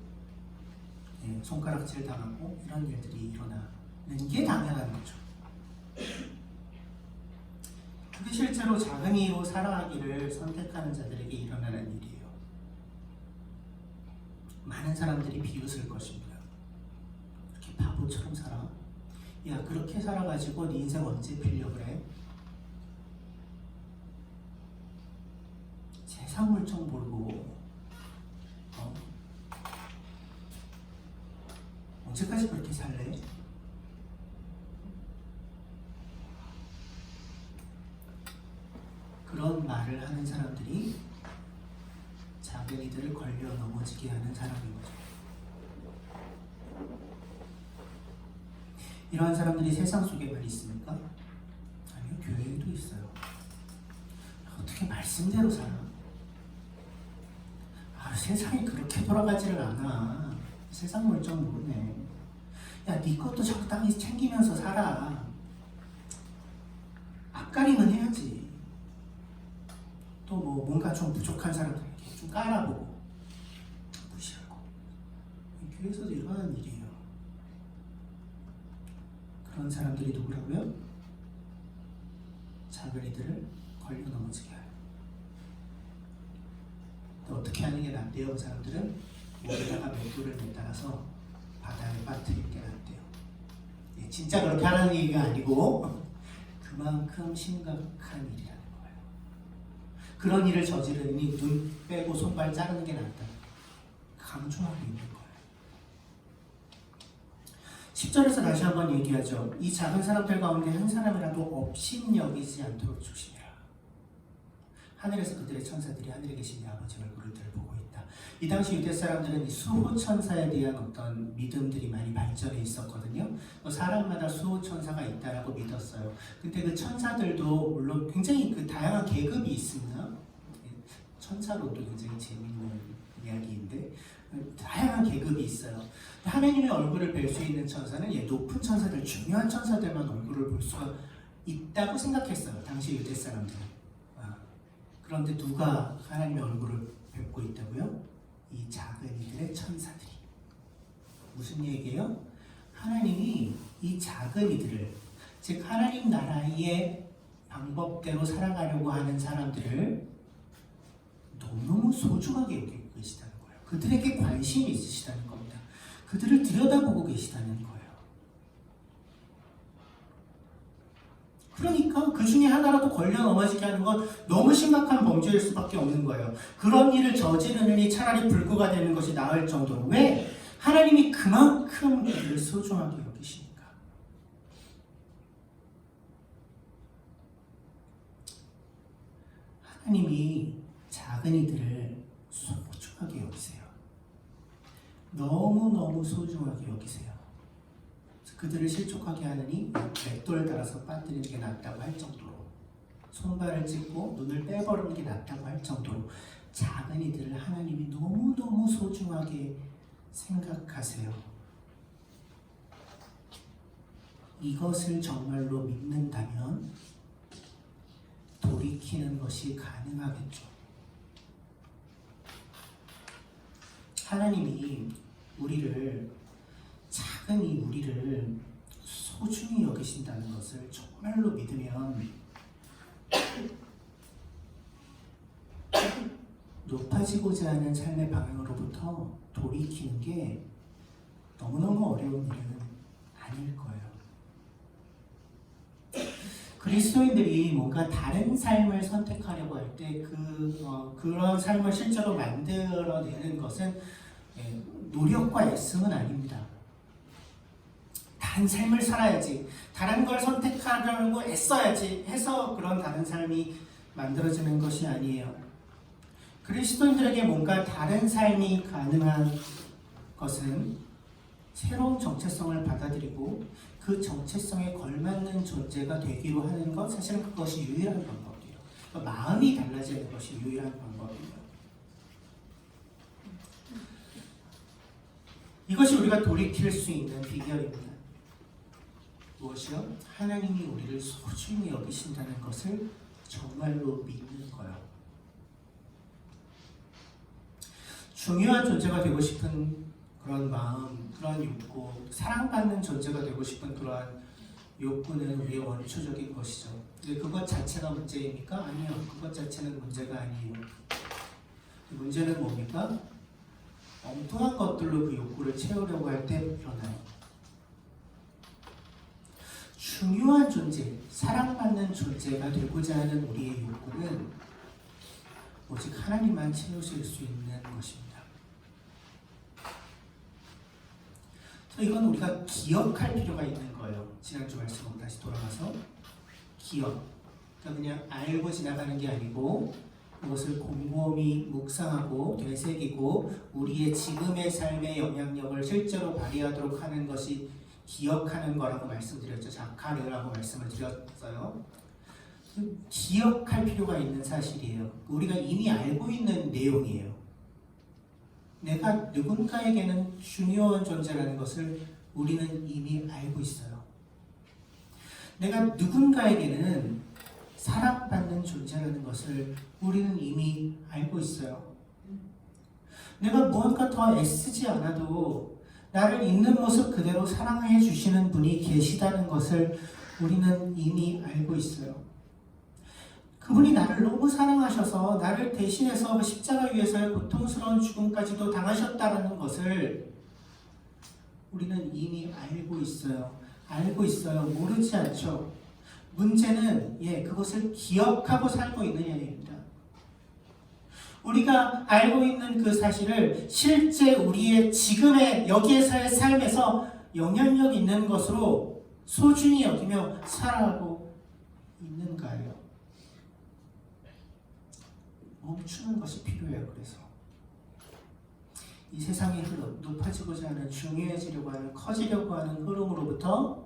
손가락질 당하고 이런 일들이 일어나는 게 당연한 거죠. 그게 실제로 작은 이로 살아가기를 선택하는 자들에게 일어나는 일이에요. 많은 사람들이 비웃을 것입니다. 그렇게 바보처럼 살아? 야, 그렇게 살아가지고 네 인생 언제 빌려 그래? 세상 물정 모르고 언제까지 그렇게 살래? 그런 말을 하는 사람들이 작은 이들을 걸려 넘어지게 하는 사람인 거죠. 이러한 사람들이 세상 속에만 있습니까? 아니요, 교회에도 있어요. 어떻게 말씀대로 살아? 세상이 그렇게 돌아가지를 않아. 세상 물정 모르네. 야, 네 것도 적당히 챙기면서 살아. 앞가림은 해야지. 또 뭐 뭔가 좀 부족한 사람들에게 좀 깔아보고 무시하고. 교회에서도 일어나는 일이에요. 그런 사람들이 누구라고요? 작은 이들을 걸려 넘어지게 하요. 또 어떻게 하는 게 낫대요? 그 사람들은 목에다가 맷돌을 매달아서 바다에 빠뜨리는 게 낫대요. 진짜 그렇게 하라는 얘기가 아니고 그만큼 심각한 일이라는 거예요. 그런 일을 저지르니 눈 빼고 손발 자르는 게 낫다. 강조하고 있는 거예요. 10절에서 다시 한번 얘기하죠. 이 작은 사람들 가운데 한 사람이라도 업신여기지 않도록 조심해라. 하늘에서 그들의 천사들이 하늘에 계신 내 아버지 얼굴을 들보고 있다. 이 당시 유대 사람들은 이 수호 천사에 대한 어떤 믿음들이 많이 발전해 있었거든요. 사람마다 수호 천사가 있다라고 믿었어요. 근데 그 천사들도 물론 굉장히 그 다양한 계급이 있습니다. 천사로도 굉장히 재미있는 이야기인데 다양한 계급이 있어요. 하나님의 얼굴을 뵐 수 있는 천사는 높은 천사들, 중요한 천사들만 얼굴을 볼 수가 있다고 생각했어요. 당시 유대 사람들은. 그런데 누가 하나님의 얼굴을 뵙고 있다고요? 이 작은 이들의 천사들이. 무슨 얘기예요? 하나님이 이 작은 이들을, 즉 하나님 나라의 방법대로 살아가려고 하는 사람들을 너무너무 소중하게 여기고 계시다는 거예요. 그들에게 관심이 있으시다는 겁니다. 그들을 들여다보고 계시다는 거예요. 그러니까 그 중에 하나라도 걸려 넘어지게 하는 건 너무 심각한 범죄일 수밖에 없는 거예요. 그런 일을 저지르느니 차라리 불구가 되는 것이 나을 정도로. 왜? 하나님이 그만큼 그들을 소중하게 여기시니까. 하나님이 작은 이들을 소중하게 여기세요. 너무너무 소중하게 여기세요. 그들을 실족하게 하느니 맷돌 달아서 빠뜨리는 게 낫다고 할 정도로, 손발을 찢고 눈을 빼버리는 게 낫다고 할 정도로 작은 이들을 하나님이 너무너무 소중하게 생각하세요. 이것을 정말로 믿는다면 돌이키는 것이 가능하겠죠. 하나님이 작은 우리를 소중히 여기신다는 것을 정말로 믿으면 높아지고자 하는 삶의 방향으로부터 돌이키는 게 너무너무 어려운 일은 아닐 거예요. 그리스도인들이 뭔가 다른 삶을 선택하려고 할 때 그런 삶을 실제로 만들어내는 것은 노력과 애씀은 아닙니다. 다른 삶을 살아야지, 다른 걸 선택하려고 애써야지 해서 그런 다른 삶이 만들어지는 것이 아니에요. 그리스도인들에게 뭔가 다른 삶이 가능한 것은 새로운 정체성을 받아들이고 그 정체성에 걸맞는 존재가 되기로 하는 것, 사실은 그것이 유일한 방법이에요. 그러니까 마음이 달라지는 것이 유일한 방법이에요. 이것이 우리가 돌이킬 수 있는 비결입니다. 무엇이요? 하나님이 우리를 소중히 여기신다는 것을 정말로 믿는 거예요. 중요한 존재가 되고 싶은 그런 마음, 그런 욕구, 사랑받는 존재가 되고 싶은 그러한 욕구는 우리의 원초적인 것이죠. 근데 그것 자체가 문제입니까? 아니요. 그것 자체는 문제가 아니에요. 문제는 뭡니까? 엉뚱한 것들로 그 욕구를 채우려고 할 때 일어나요. 중요한 존재, 사랑받는 존재가 되고자 하는 우리의 욕구는 오직 하나님만 채우실 수 있는 것입니다. 이건 우리가 기억할 필요가 있는 거예요. 지난주 말씀으로 다시 돌아가서 기억. 그러니까 그냥 알고 지나가는 게 아니고 그것을 곰곰이 묵상하고 되새기고 우리의 지금의 삶의 영향력을 실제로 발휘하도록 하는 것이 기억하는 거라고 말씀드렸죠. 자카르라고 말씀을 드렸어요. 기억할 필요가 있는 사실이에요. 우리가 이미 알고 있는 내용이에요. 내가 누군가에게는 중요한 존재라는 것을 우리는 이미 알고 있어요. 내가 누군가에게는 사랑받는 존재라는 것을 우리는 이미 알고 있어요. 내가 무언가 더 애쓰지 않아도 나를 있는 모습 그대로 사랑해 주시는 분이 계시다는 것을 우리는 이미 알고 있어요. 그분이 나를 너무 사랑하셔서 나를 대신해서 십자가 위에서의 고통스러운 죽음까지도 당하셨다는 것을 우리는 이미 알고 있어요. 알고 있어요. 모르지 않죠. 문제는 그것을 기억하고 살고 있느냐입니다. 우리가 알고 있는 그 사실을 실제 우리의 지금의 여기에서의 삶에서 영향력 있는 것으로 소중히 여기며 살아가고 있는가요? 멈추는 것이 필요해요. 그래서 이 세상의 흐름, 높아지고자 하는, 중요해지려고 하는, 커지려고 하는 흐름으로부터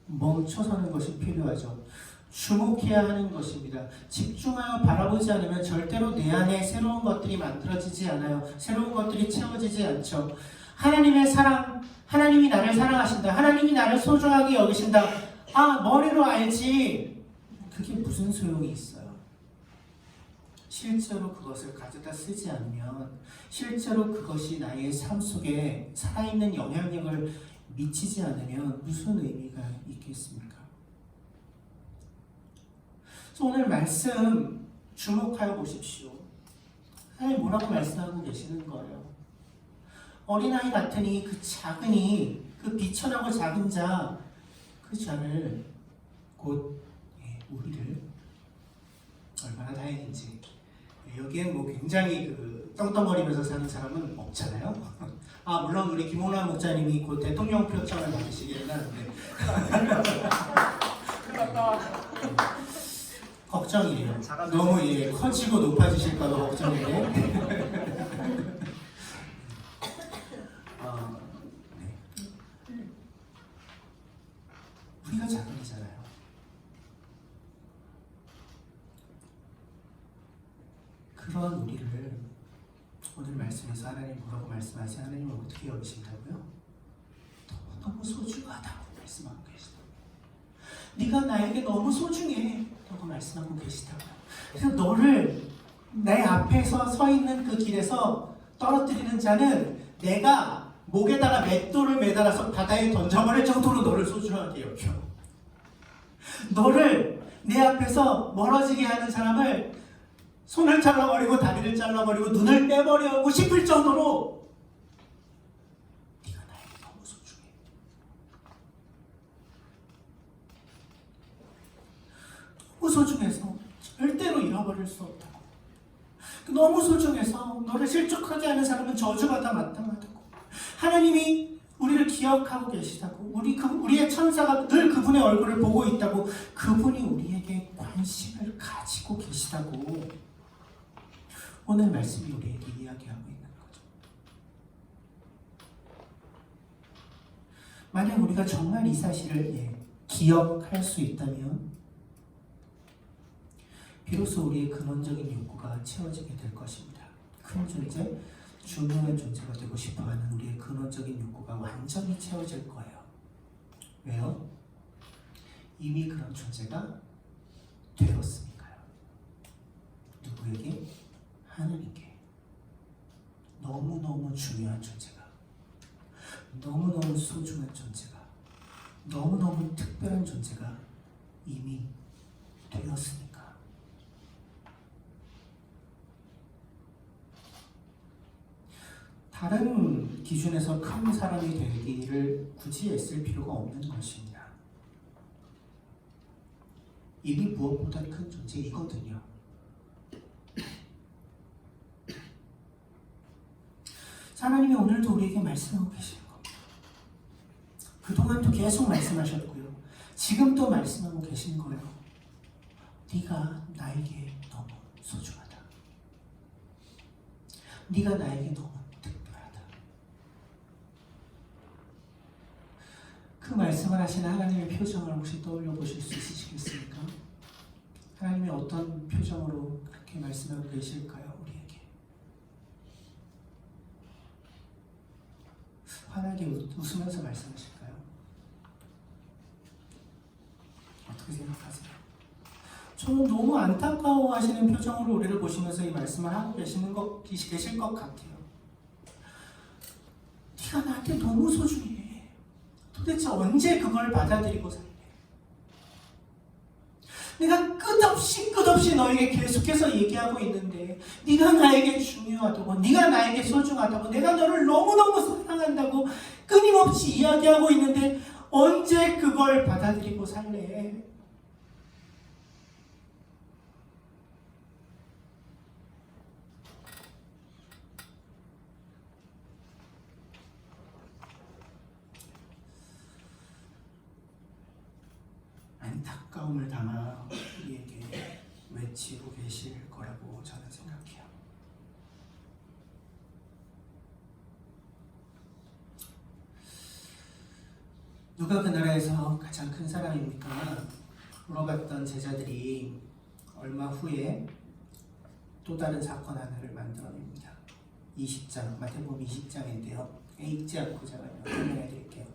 멈춰서는 것이 필요하죠. 주목해야 하는 것입니다. 집중하여 바라보지 않으면 절대로 내 안에 새로운 것들이 만들어지지 않아요. 새로운 것들이 채워지지 않죠. 하나님의 사랑, 하나님이 나를 사랑하신다. 하나님이 나를 소중하게 여기신다. 아, 머리로 알지. 그게 무슨 소용이 있어요? 실제로 그것을 가져다 쓰지 않으면, 실제로 그것이 나의 삶 속에 살아있는 영향력을 미치지 않으면 무슨 의미가 있겠습니까? 그래서 오늘 말씀 주목하여 보십시오. 하나님 뭐라고 말씀하고 계시는 거예요? 어린아이 같으니 그 작으니 그 비천하고 작은 자, 그 자를 곧 우리를 얼마나 다행인지. 여기엔 뭐 굉장히 그 떵떵거리면서 사는 사람은 없잖아요. 아, 물론 우리 김홍남 목사님이 곧 대통령 표창을 받으시기는 하는데 걱정이에요. 너무 커지고 높아지실까봐 걱정이에요. 우리가 작은이잖아요. 그런 우리를 오늘 말씀에서 하나님 뭐라고 말씀하세요? 하나님은 어떻게 여기신다고요? 너무 소중하다고 말씀하고 계시다고요. 네가 나에게 너무 소중해 라고 말씀하고 계시다고요. 그래서 너를 내 앞에서 서 있는 그 길에서 떨어뜨리는 자는 내가 목에다가 맷돌을 매달아서 바다에 던져버릴 정도로 너를 소중하게 여겨. 너를 내 앞에서 멀어지게 하는 사람을 손을 잘라버리고 다리를 잘라버리고 눈을 빼버리고 싶을 정도로 네가 나에게 너무 소중해. 너무 소중해서 절대로 잃어버릴 수 없다고. 너무 소중해서 너를 실족하게 하는 사람은 저주받아 마땅하다고. 하나님이 우리를 기억하고 계시다고. 우리의 천사가 늘 그분의 얼굴을 보고 있다고. 그분이 우리에게 관심을 가지고 계시다고. 오늘 말씀이 우리에게 이야기하고 있는 거죠. 만약 우리가 정말 이 사실을 기억할 수 있다면 비로소 우리의 근원적인 욕구가 채워지게 될 것입니다. 큰 존재, 중요한 존재가 되고 싶어하는 우리의 근원적인 욕구가 완전히 채워질 거예요. 왜요? 이미 그런 존재가 되었으니까요. 누구에게? 하나님께. 너무너무 중요한 존재가, 너무너무 소중한 존재가, 너무너무 특별한 존재가 이미 되었으니까. 다른 기준에서 큰 사람이 되기를 굳이 애쓸 필요가 없는 것입니다. 이미 무엇보다 큰 존재이거든요. 하나님이 오늘도 우리에게 말씀하고 계시는 겁니다. 그동안도 계속 말씀하셨고요. 지금 또 말씀하고 계신 거예요. 네가 나에게 너무 소중하다. 네가 나에게 너무 특별하다. 그 말씀을 하시는 하나님의 표정을 혹시 떠올려 보실 수 있으시겠습니까? 하나님이 어떤 표정으로 그렇게 말씀하고 계실까요? 환하게 웃으면서 말씀하실까요? 어떻게 생각하세요? 저는 너무 안타까워하시는 표정으로 우리를 보시면서 이 말씀을 하고 계실 것 같아요. 네가 나한테 너무 소중해. 도대체 언제 그걸 받아들이고 살래? 내가 끝없이 너에게 계속해서 얘기하고 있는데 네가 나에게 중요하다고, 네가 나에게 소중하다고, 내가 너를 너무너무 사랑한다고 끊임없이 이야기하고 있는데 언제 그걸 받아들이고 살래? 안타까움을 담아 우리에게 외치고 계실 거라고 저는 생각해요. 누가 그 나라에서 가장 큰 사람입니까? 물어봤던 제자들이 얼마 후에 또 다른 사건 하나를 만들어냅니다. 20장, 마태복음 20장인데요. 읽지 않고 제가 설명해 드릴게요.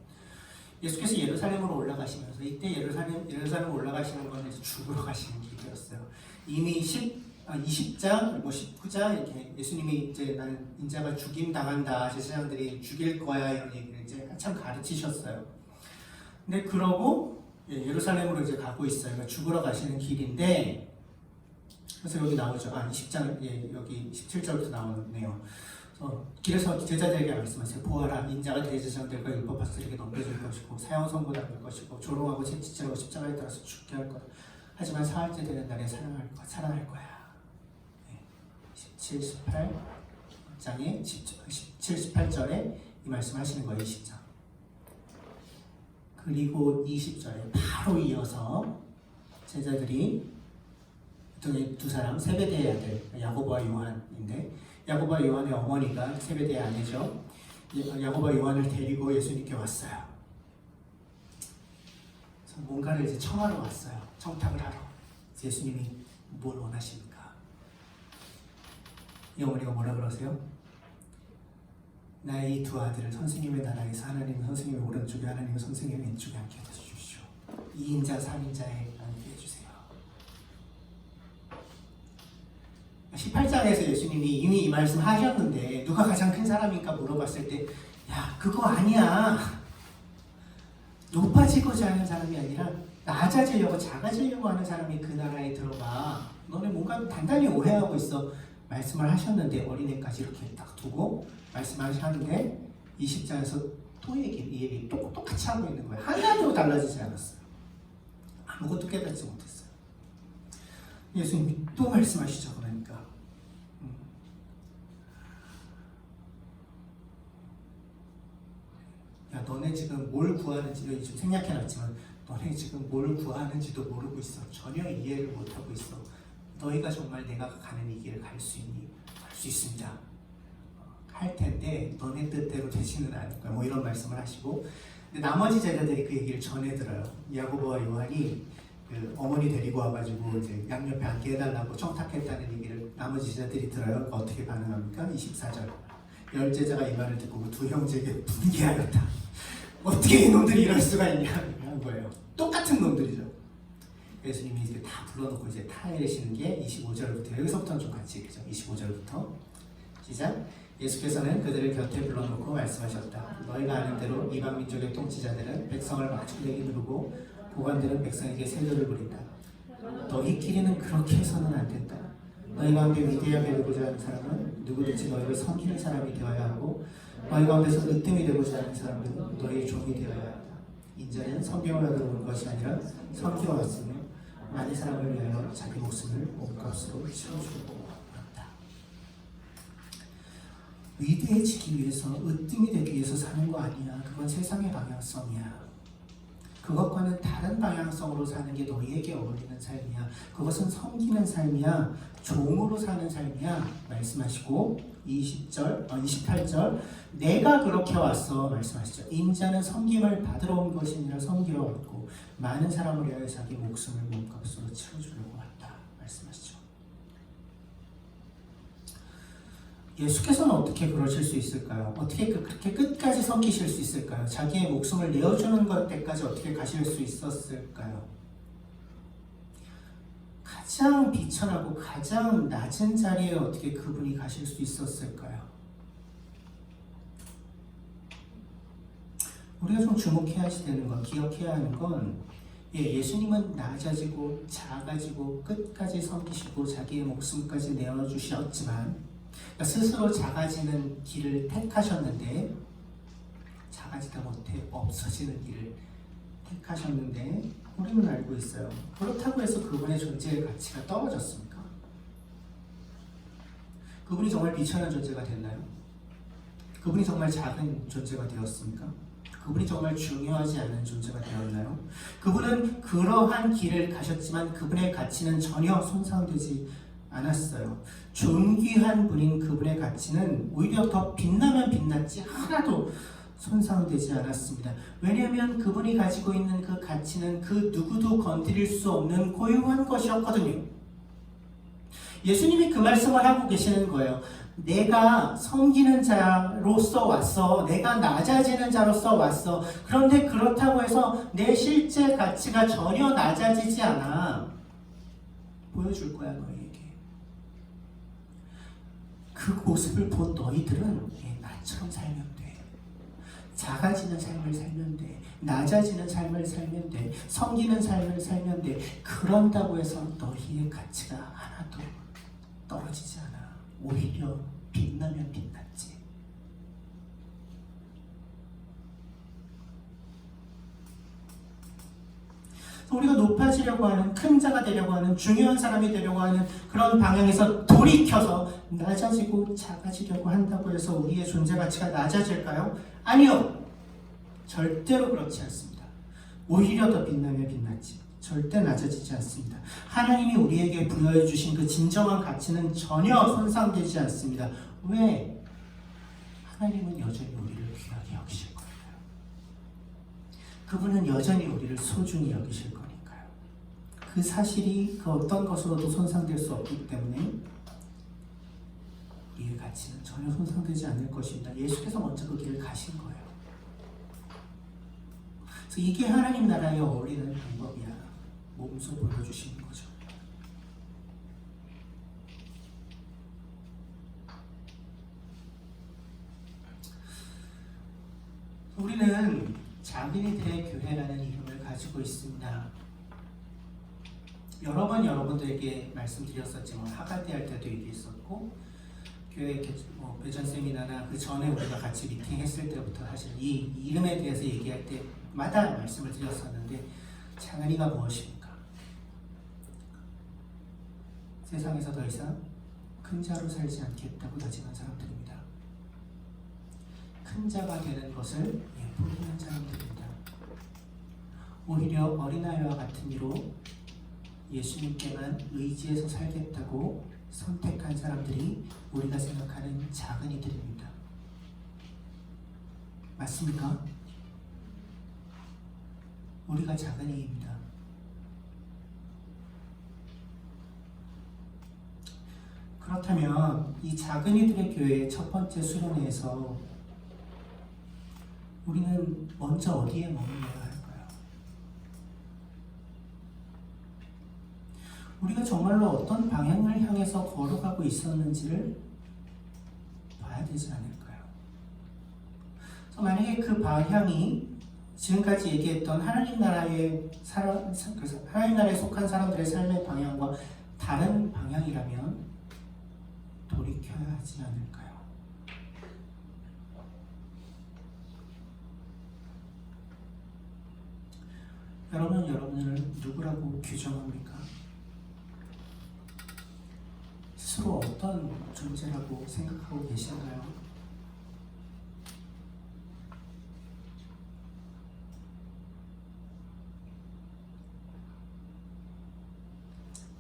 예수께서 예루살렘으로 올라가시면서 이때 예루살렘 올라가시는 건 이제 죽으러 가시는 길이었어요. 이미 20장, 19장 이렇게 예수님이 이제 나는 인자가 죽임 당한다, 제사장들이 죽일 거야 이런 얘기를 이제 한참 가르치셨어요. 근데 그러고 예루살렘으로 이제 가고 있어요. 그러니까 죽으러 가시는 길인데, 그래서 여기 나오죠. 20장 여기 17절부터 나오네요. 길에서 제자들에게 말씀하세요. 보아라, 인자가 대제사장들과 율법 박사들에게 넘겨질 것이고 사형 선고 당할 것이고 조롱하고 채찍질하고 십자가에 따라서 죽게 할 거다. 하지만 사흘째 되는 날에 살아날 거야. 17, 18장에 17, 18절에 이 말씀하시는 거예요. 20장. 그리고 20절에 바로 이어서 제자들이 두 사람, 세베대의 아들 야고보와 요한인데, 야고보와 요한의 어머니가 세베대의 아내죠. 야고보와 요한을 데리고 예수님께 왔어요. 그래서 뭔가를 이제 청하러 왔어요. 청탁을 하러. 예수님이 뭘 원하십니까? 이 어머니가 뭐라 그러세요? 나의 이 두 아들을 선생님의 나라에서 하나님은 선생님의 오른쪽에 하나님은 선생님의 왼쪽에 앉게 해주십시오. 2인자 3인자에 앉게 해주세요. 18장에서 예수님이 이미 이 말씀 하셨는데 누가 가장 큰 사람인가 물어봤을 때, 야 그거 아니야. 높아지고자 하는 사람이 아니라 낮아지려고 작아지려고 하는 사람이 그 나라에 들어가. 너네 뭔가 단단히 오해하고 있어. 말씀을 하셨는데, 어린애까지 이렇게 딱 두고 말씀하셨는데 20장에서 또 이 얘기 똑같이 하고 있는 거예요. 하나도 달라지지 않았어요. 아무것도 깨닫지 못했어요. 예수님이 또 말씀하시죠. 그러니까 야 너네 지금 뭘 구하는지 좀 생략해놨지만 너네 지금 뭘 구하는지도 모르고 있어. 전혀 이해를 못하고 있어. 너희가 정말 내가 가는 이 길을 갈 수 있니? 갈 수 있습니다. 할 텐데 너네 뜻대로 되지는 않을 거야. 뭐 이런 말씀을 하시고, 근데 나머지 제자들이 그 얘기를 전해 들어요. 야고보와 요한이 그 어머니 데리고 와가지고 이제 양옆에 앉게 해달라고 청탁했다는 얘기를 나머지 제자들이 들어요. 어떻게 반응합니까? 24절. 열 제자가 이 말을 듣고 그 두 형제에게 분개하였다. 어떻게 이놈들이 이럴 수가 있냐 한 거예요. 똑같은 놈들이죠. 예수님이 이제 다 불러놓고 이제 타이르시는 게 25절부터, 여기서부터는 좀 같이 읽죠. 25절부터 시작. 예수께서는 그들을 곁에 불러놓고 말씀하셨다. 너희가 아는 대로 이방 민족의 통치자들은 백성을 마주되게 누르고 보관들은 백성에게 세교를 부린다. 너희끼리는 그렇게 해서는 안 된다. 너희 가운데 위대하게 되고자 하는 사람은 누구든지 너희를 섬기는 사람이 되어야 하고, 너희 가운데서 으뜸이 되고자 하는 사람은 너희의 종이 되어야 한다. 인자는 섬김을 받으러 온 것이 아니라 섬기러 왔으며 많은 사람을 위하여 자기 목숨을 몸값으로 치러주고 왔다. 위대해지기 위해서, 으뜸이 되기 위해서 사는 거 아니야. 그건 세상의 방향성이야. 그것과는 다른 방향성으로 사는 게 너희에게 어울리는 삶이야. 그것은 섬기는 삶이야. 종으로 사는 삶이야. 말씀하시고 28절 내가 그렇게 왔어 말씀하시죠. 인자는 섬김을 받으러 온 것이 아니라 섬기러 왔고 많은 사람을 위하여 자기 목숨을 몸값으로 치러주려고 왔다 말씀하시죠. 예수께서는 어떻게 그러실 수 있을까요? 어떻게 그렇게 끝까지 섬기실 수 있을까요? 자기의 목숨을 내어주는 것 때까지 어떻게 가실 수 있었을까요? 가장 비천하고 가장 낮은 자리에 어떻게 그분이 가실 수 있었을까요? 우리가 좀 주목해야 되는 건, 기억해야 하는 건, 예수님은 낮아지고 작아지고 끝까지 섬기시고 자기의 목숨까지 내어주셨지만, 그러니까 스스로 작아지는 길을 택하셨는데, 작아지다 못해 없어지는 길을 택하셨는데, 우리는 알고 있어요. 그렇다고 해서 그분의 존재의 가치가 떨어졌습니까? 그분이 정말 비천한 존재가 됐나요? 그분이 정말 작은 존재가 되었습니까? 그분이 정말 중요하지 않은 존재가 되었나요? 그분은 그러한 길을 가셨지만 그분의 가치는 전혀 손상되지 않았어요. 존귀한 분인 그분의 가치는 오히려 더 빛나면 빛났지 하나도 손상되지 않았습니다. 왜냐하면 그분이 가지고 있는 그 가치는 그 누구도 건드릴 수 없는 고유한 것이었거든요. 예수님이 그 말씀을 하고 계시는 거예요. 내가 섬기는 자로서 왔어. 내가 낮아지는 자로서 왔어. 그런데 그렇다고 해서 내 실제 가치가 전혀 낮아지지 않아. 보여줄 거야, 너희에게. 그 모습을 본 너희들은 나처럼 살면 돼. 작아지는 삶을 살면 돼. 낮아지는 삶을 살면 돼. 섬기는 삶을 살면 돼. 그런다고 해서 너희의 가치가 하나도 떨어지지 않아. 오히려 빛나면 빛났지. 우리가 높아지려고 하는, 큰 자가 되려고 하는, 중요한 사람이 되려고 하는 그런 방향에서 돌이켜서 낮아지고 작아지려고 한다고 해서 우리의 존재 가치가 낮아질까요? 아니요. 절대로 그렇지 않습니다. 오히려 더 빛나면 빛났지. 절대 낮아지지 않습니다. 하나님이 우리에게 부여해 주신 그 진정한 가치는 전혀 손상되지 않습니다. 왜? 하나님은 여전히 우리를 귀하게 여기실 거니까요. 그분은 여전히 우리를 소중히 여기실 거니까요. 그 사실이 그 어떤 것으로도 손상될 수 없기 때문에 우리의 가치는 전혀 손상되지 않을 것입니다. 예수께서 먼저 그 길을 가신 거예요. 그래서 이게 하나님 나라에 어울리는 방법이야. 몸소 보여주시는 거죠. 우리는 작은이들의 교회라는 이름을 가지고 있습니다. 여러 번 여러분들에게 말씀드렸었지만 하가디 할 때도 얘기했었고 교회 배전 세미나나 그 전에 우리가 같이 미팅했을 때부터 사실 이 이름에 대해서 얘기할 때마다 말씀을 드렸었는데 작은이가 무엇입니까? 세상에서 더 이상 큰 자로 살지 않겠다고 다짐한 사람들입니다. 큰 자가 되는 것을 포기한 사람들입니다. 오히려 어린아이와 같은 이로 예수님께만 의지해서 살겠다고 선택한 사람들이 우리가 생각하는 작은이들입니다. 맞습니까? 우리가 작은이입니다. 그렇다면 이 작은이들의 교회의 첫 번째 수련회에서 우리는 먼저 어디에 머물러야 할까요? 우리가 정말로 어떤 방향을 향해서 걸어가고 있었는지를 봐야 되지 않을까요? 그래서 만약에 그 방향이 지금까지 얘기했던 하나님 나라에 속한 사람들의 삶의 방향과 다른 방향이라면 돌이켜야 하지 않을까요? 여러분은 여러분을 누구라고 규정합니까? 스스로 어떤 존재라고 생각하고 계신가요?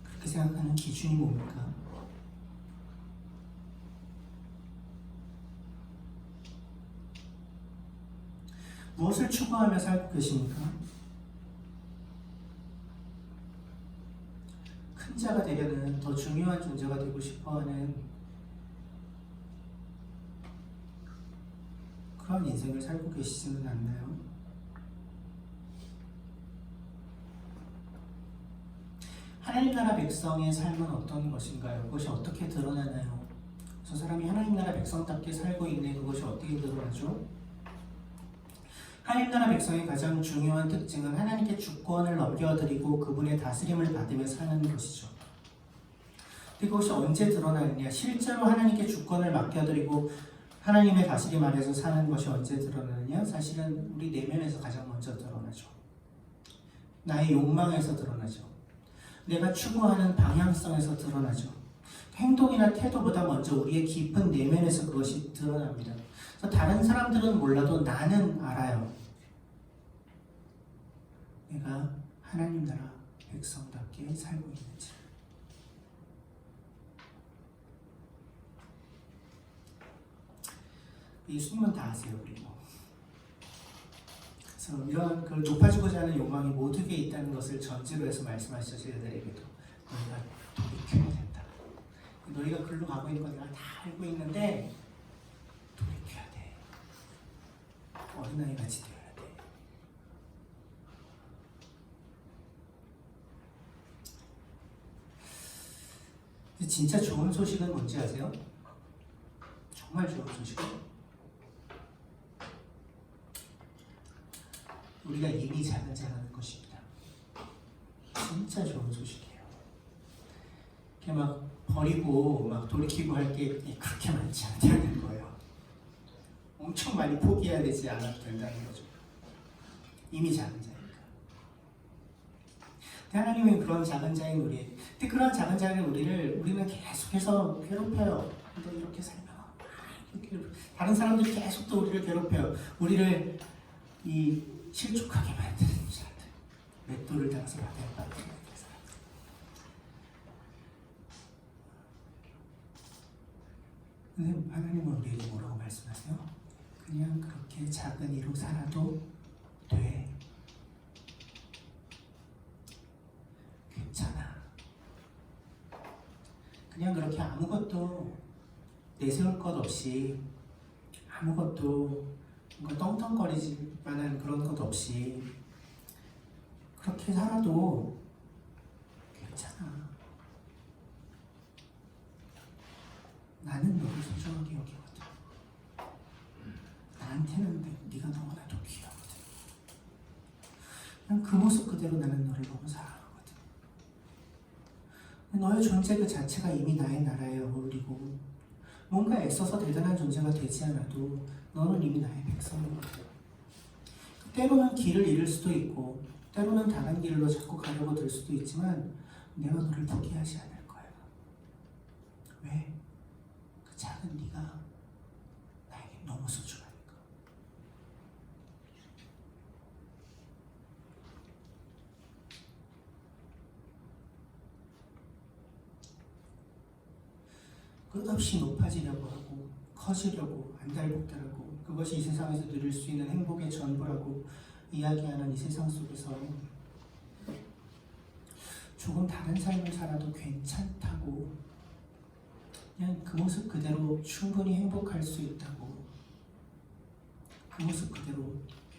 그렇게 생각하는 기준이 뭡니까? 무엇을 추구하며 살고 계십니까? 큰 자가 되려는, 더 중요한 존재가 되고 싶어하는 그런 인생을 살고 계시지는 않나요? 하나님 나라 백성의 삶은 어떤 것인가요? 그것이 어떻게 드러나나요? 저 사람이 하나님 나라 백성답게 살고 있네. 그것이 어떻게 드러나죠? 하나님 나라 백성의 가장 중요한 특징은 하나님께 주권을 넘겨드리고 그분의 다스림을 받으며 사는 것이죠. 근데 그것이 언제 드러나느냐? 실제로 하나님께 주권을 맡겨드리고 하나님의 다스림 아래서 사는 것이 언제 드러나느냐? 사실은 우리 내면에서 가장 먼저 드러나죠. 나의 욕망에서 드러나죠. 내가 추구하는 방향성에서 드러나죠. 행동이나 태도보다 먼저 우리의 깊은 내면에서 그것이 드러납니다. 그래서 다른 사람들은 몰라도 나는 알아요. 내가 하나님 나라 백성답게 살고 있는지. 예수님은 다 아세요. 그리고 그래서 이런 그 높아지고자 하는 욕망이 모두에게 있다는 것을 전제로 해서 말씀하시죠. 저희들에게도 너희가 돌이켜야 된다. 너희가 글로 가고 있는 거 내가 다 알고 있는데 돌이켜야 돼. 어린아이 같이 되어야 돼. 근데 진짜 좋은 소식은 뭔지 아세요? 정말 좋은 소식은 우리가 이미 작은 자라는 것입니다. 진짜 좋은 소식이에요. 이렇게 막 버리고 막 돌이키고 할 게 그렇게 많지 않다는 거예요. 엄청 많이 포기해야 되지 않아도 된다는 거죠. 이미 작은 자니까. 근데 하나님은 그런 작은 자인 우리, 근데 그런 작은 자인 우리를 우리는 계속해서 괴롭혀요. 너 이렇게 살면 이렇게 다른 사람들이 계속 또 우리를 괴롭혀요. 우리를 이 실족하게 만드는 사람들, 맷돌을 달아서 바다에 빠뜨리는 사람들. 근데 하나님은 우리에게 뭐라고 말씀하세요? 그냥 그렇게 작은 이로 살아도 돼. 괜찮아. 그냥 그렇게 아무것도 내세울 것 없이, 아무것도 뭔가 떵떵거리지 만한 그런 것 없이 그렇게 살아도 괜찮아. 나는 너를 소중하게 여기거든. 나한테는 네가 너무나도 귀하거든. 그냥 그 모습 그대로 나는 너를 너무 사랑하거든. 너의 존재 그 자체가 이미 나의 나라에 어울리고 뭔가 애써서 대단한 존재가 되지 않아도 너는 이미 나의 백성이거든. 때로는 길을 잃을 수도 있고 때로는 다른 길로 자꾸 가려고 들 수도 있지만 내가 너를 포기하지 않을 거야. 왜? 그 작은 네가 나에게 너무 소중하니까. 끝없이 높아지려고 하고 커지려고 안달복달하고 그것이 이 세상에서 누릴 수 있는 행복의 전부라고 이야기하는 이 세상 속에서 조금 다른 삶을 살아도 괜찮다고, 그냥 그 모습 그대로 충분히 행복할 수 있다고, 그 모습 그대로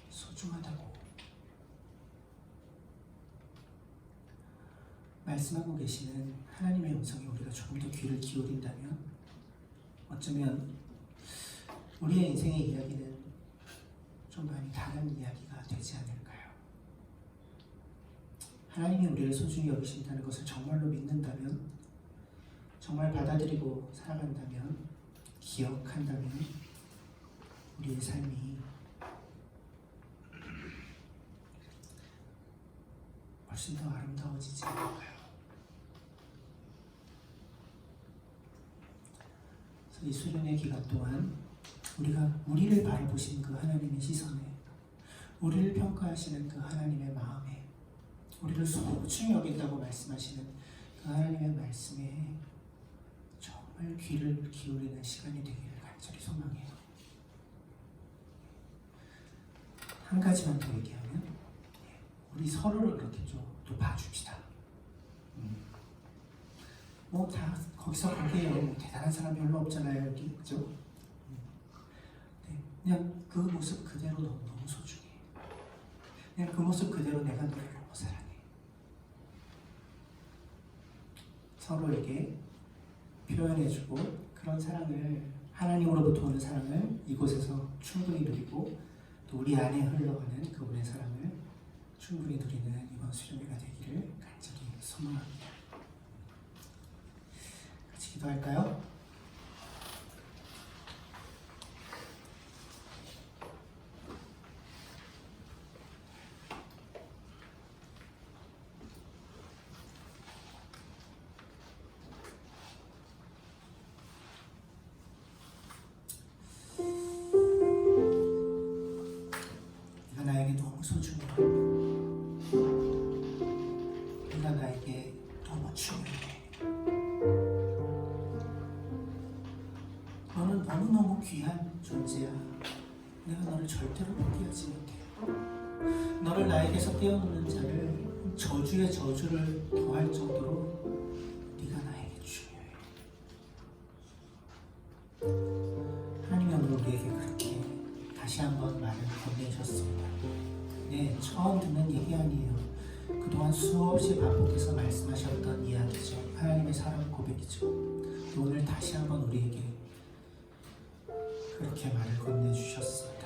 소중하다고 말씀하고 계시는 하나님의 음성에 우리가 조금 더 귀를 기울인다면 어쩌면 우리의 인생의 이야기는 좀 많이 다른 이야기가 되지 않을까요? 하나님이 우리를 소중히 여기신다는 것을 정말로 믿는다면, 정말 받아들이고 살아간다면, 기억한다면 우리의 삶이 훨씬 더 아름다워지지 않을까요? 그래서 이 수련의 기간 동안 우리가 우리를 바라보시는 그 하나님의 시선에, 우리를 평가하시는 그 하나님의 마음에, 우리를 소중히 여긴다고 말씀하시는 그 하나님의 말씀에 정말 귀를 기울이는 시간이 되기를 간절히 소망해요. 한 가지만 더 얘기하면 우리 서로를 그렇게 좀 또 봐줍시다. 뭐 다 거기서 거기에요. 뭐 대단한 사람이 별로 없잖아요, 여기, 그죠? 그냥 그 모습 그대로 너무 소중해. 그냥 그 모습 그대로 내가 너를 너무 사랑해. 서로에게 표현해주고 그런 사랑을, 하나님으로부터 오는 사랑을 이곳에서 충분히 누리고 또 우리 안에 흘러가는 그분의 사랑을 충분히 누리는 이번 수련회가 되기를 간절히 소망합니다. 같이 기도할까요? 네가 나에게 너무 소중해. 내가 너를 절대로 포기하지 못해. 너를 나에게서 떼어놓는 자를 저주의 저주를 더할 정도로 네가 나에게 중요해. 하나님이 오늘 우리에게 그렇게 다시 한번 말을 건네주셨습니다. 네, 처음 듣는 얘기 아니에요. 그동안 수없이 반복해서 말씀하셨던 이야기죠. 하나님의 사랑 고백이죠. 오늘 다시 한번 우리에게 그렇게 말을 건네주셨습니다.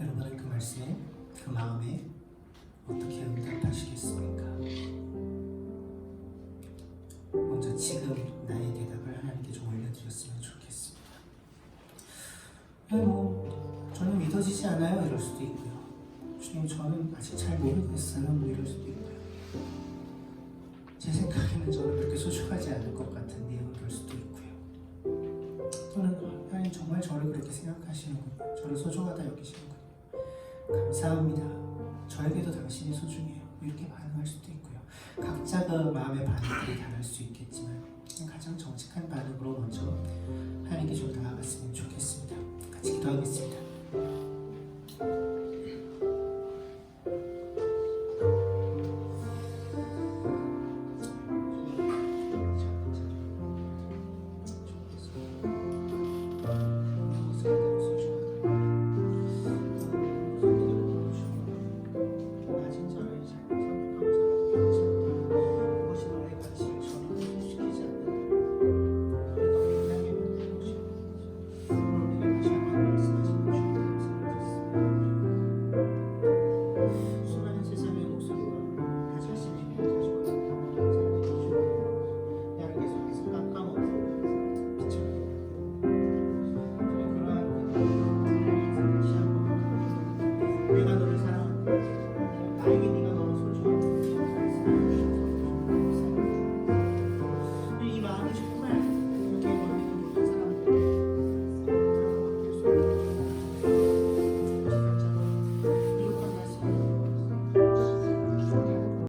여러분은 그 말씀에, 그 마음에 어떻게 응답하시겠습니까? 먼저 지금 나의 대답을 하나님께 좀 올려드렸으면 좋겠습니다. 저는 믿어지지 않아요. 이럴 수도 있고요. 주님, 저는 아직 잘 모르겠어요. 뭐 이럴 수도 있고요. 제 생각에는 저는 그렇게 소중하지 않을 것 같은데요. 그럴 수도 있고요. 또는 하나님 정말 저를 그렇게 생각하시는군요. 저를 소중하다 여기시는군요. 감사합니다. 저에게도 당신이 소중해요. 이렇게 반응할 수도 있고요. 각자가 마음의 반응들이 다를 수 있겠지만 가장 정직한 반응으로 먼저 하나님께 좀 나아갔으면 좋겠습니다. 같이 기도하겠습니다.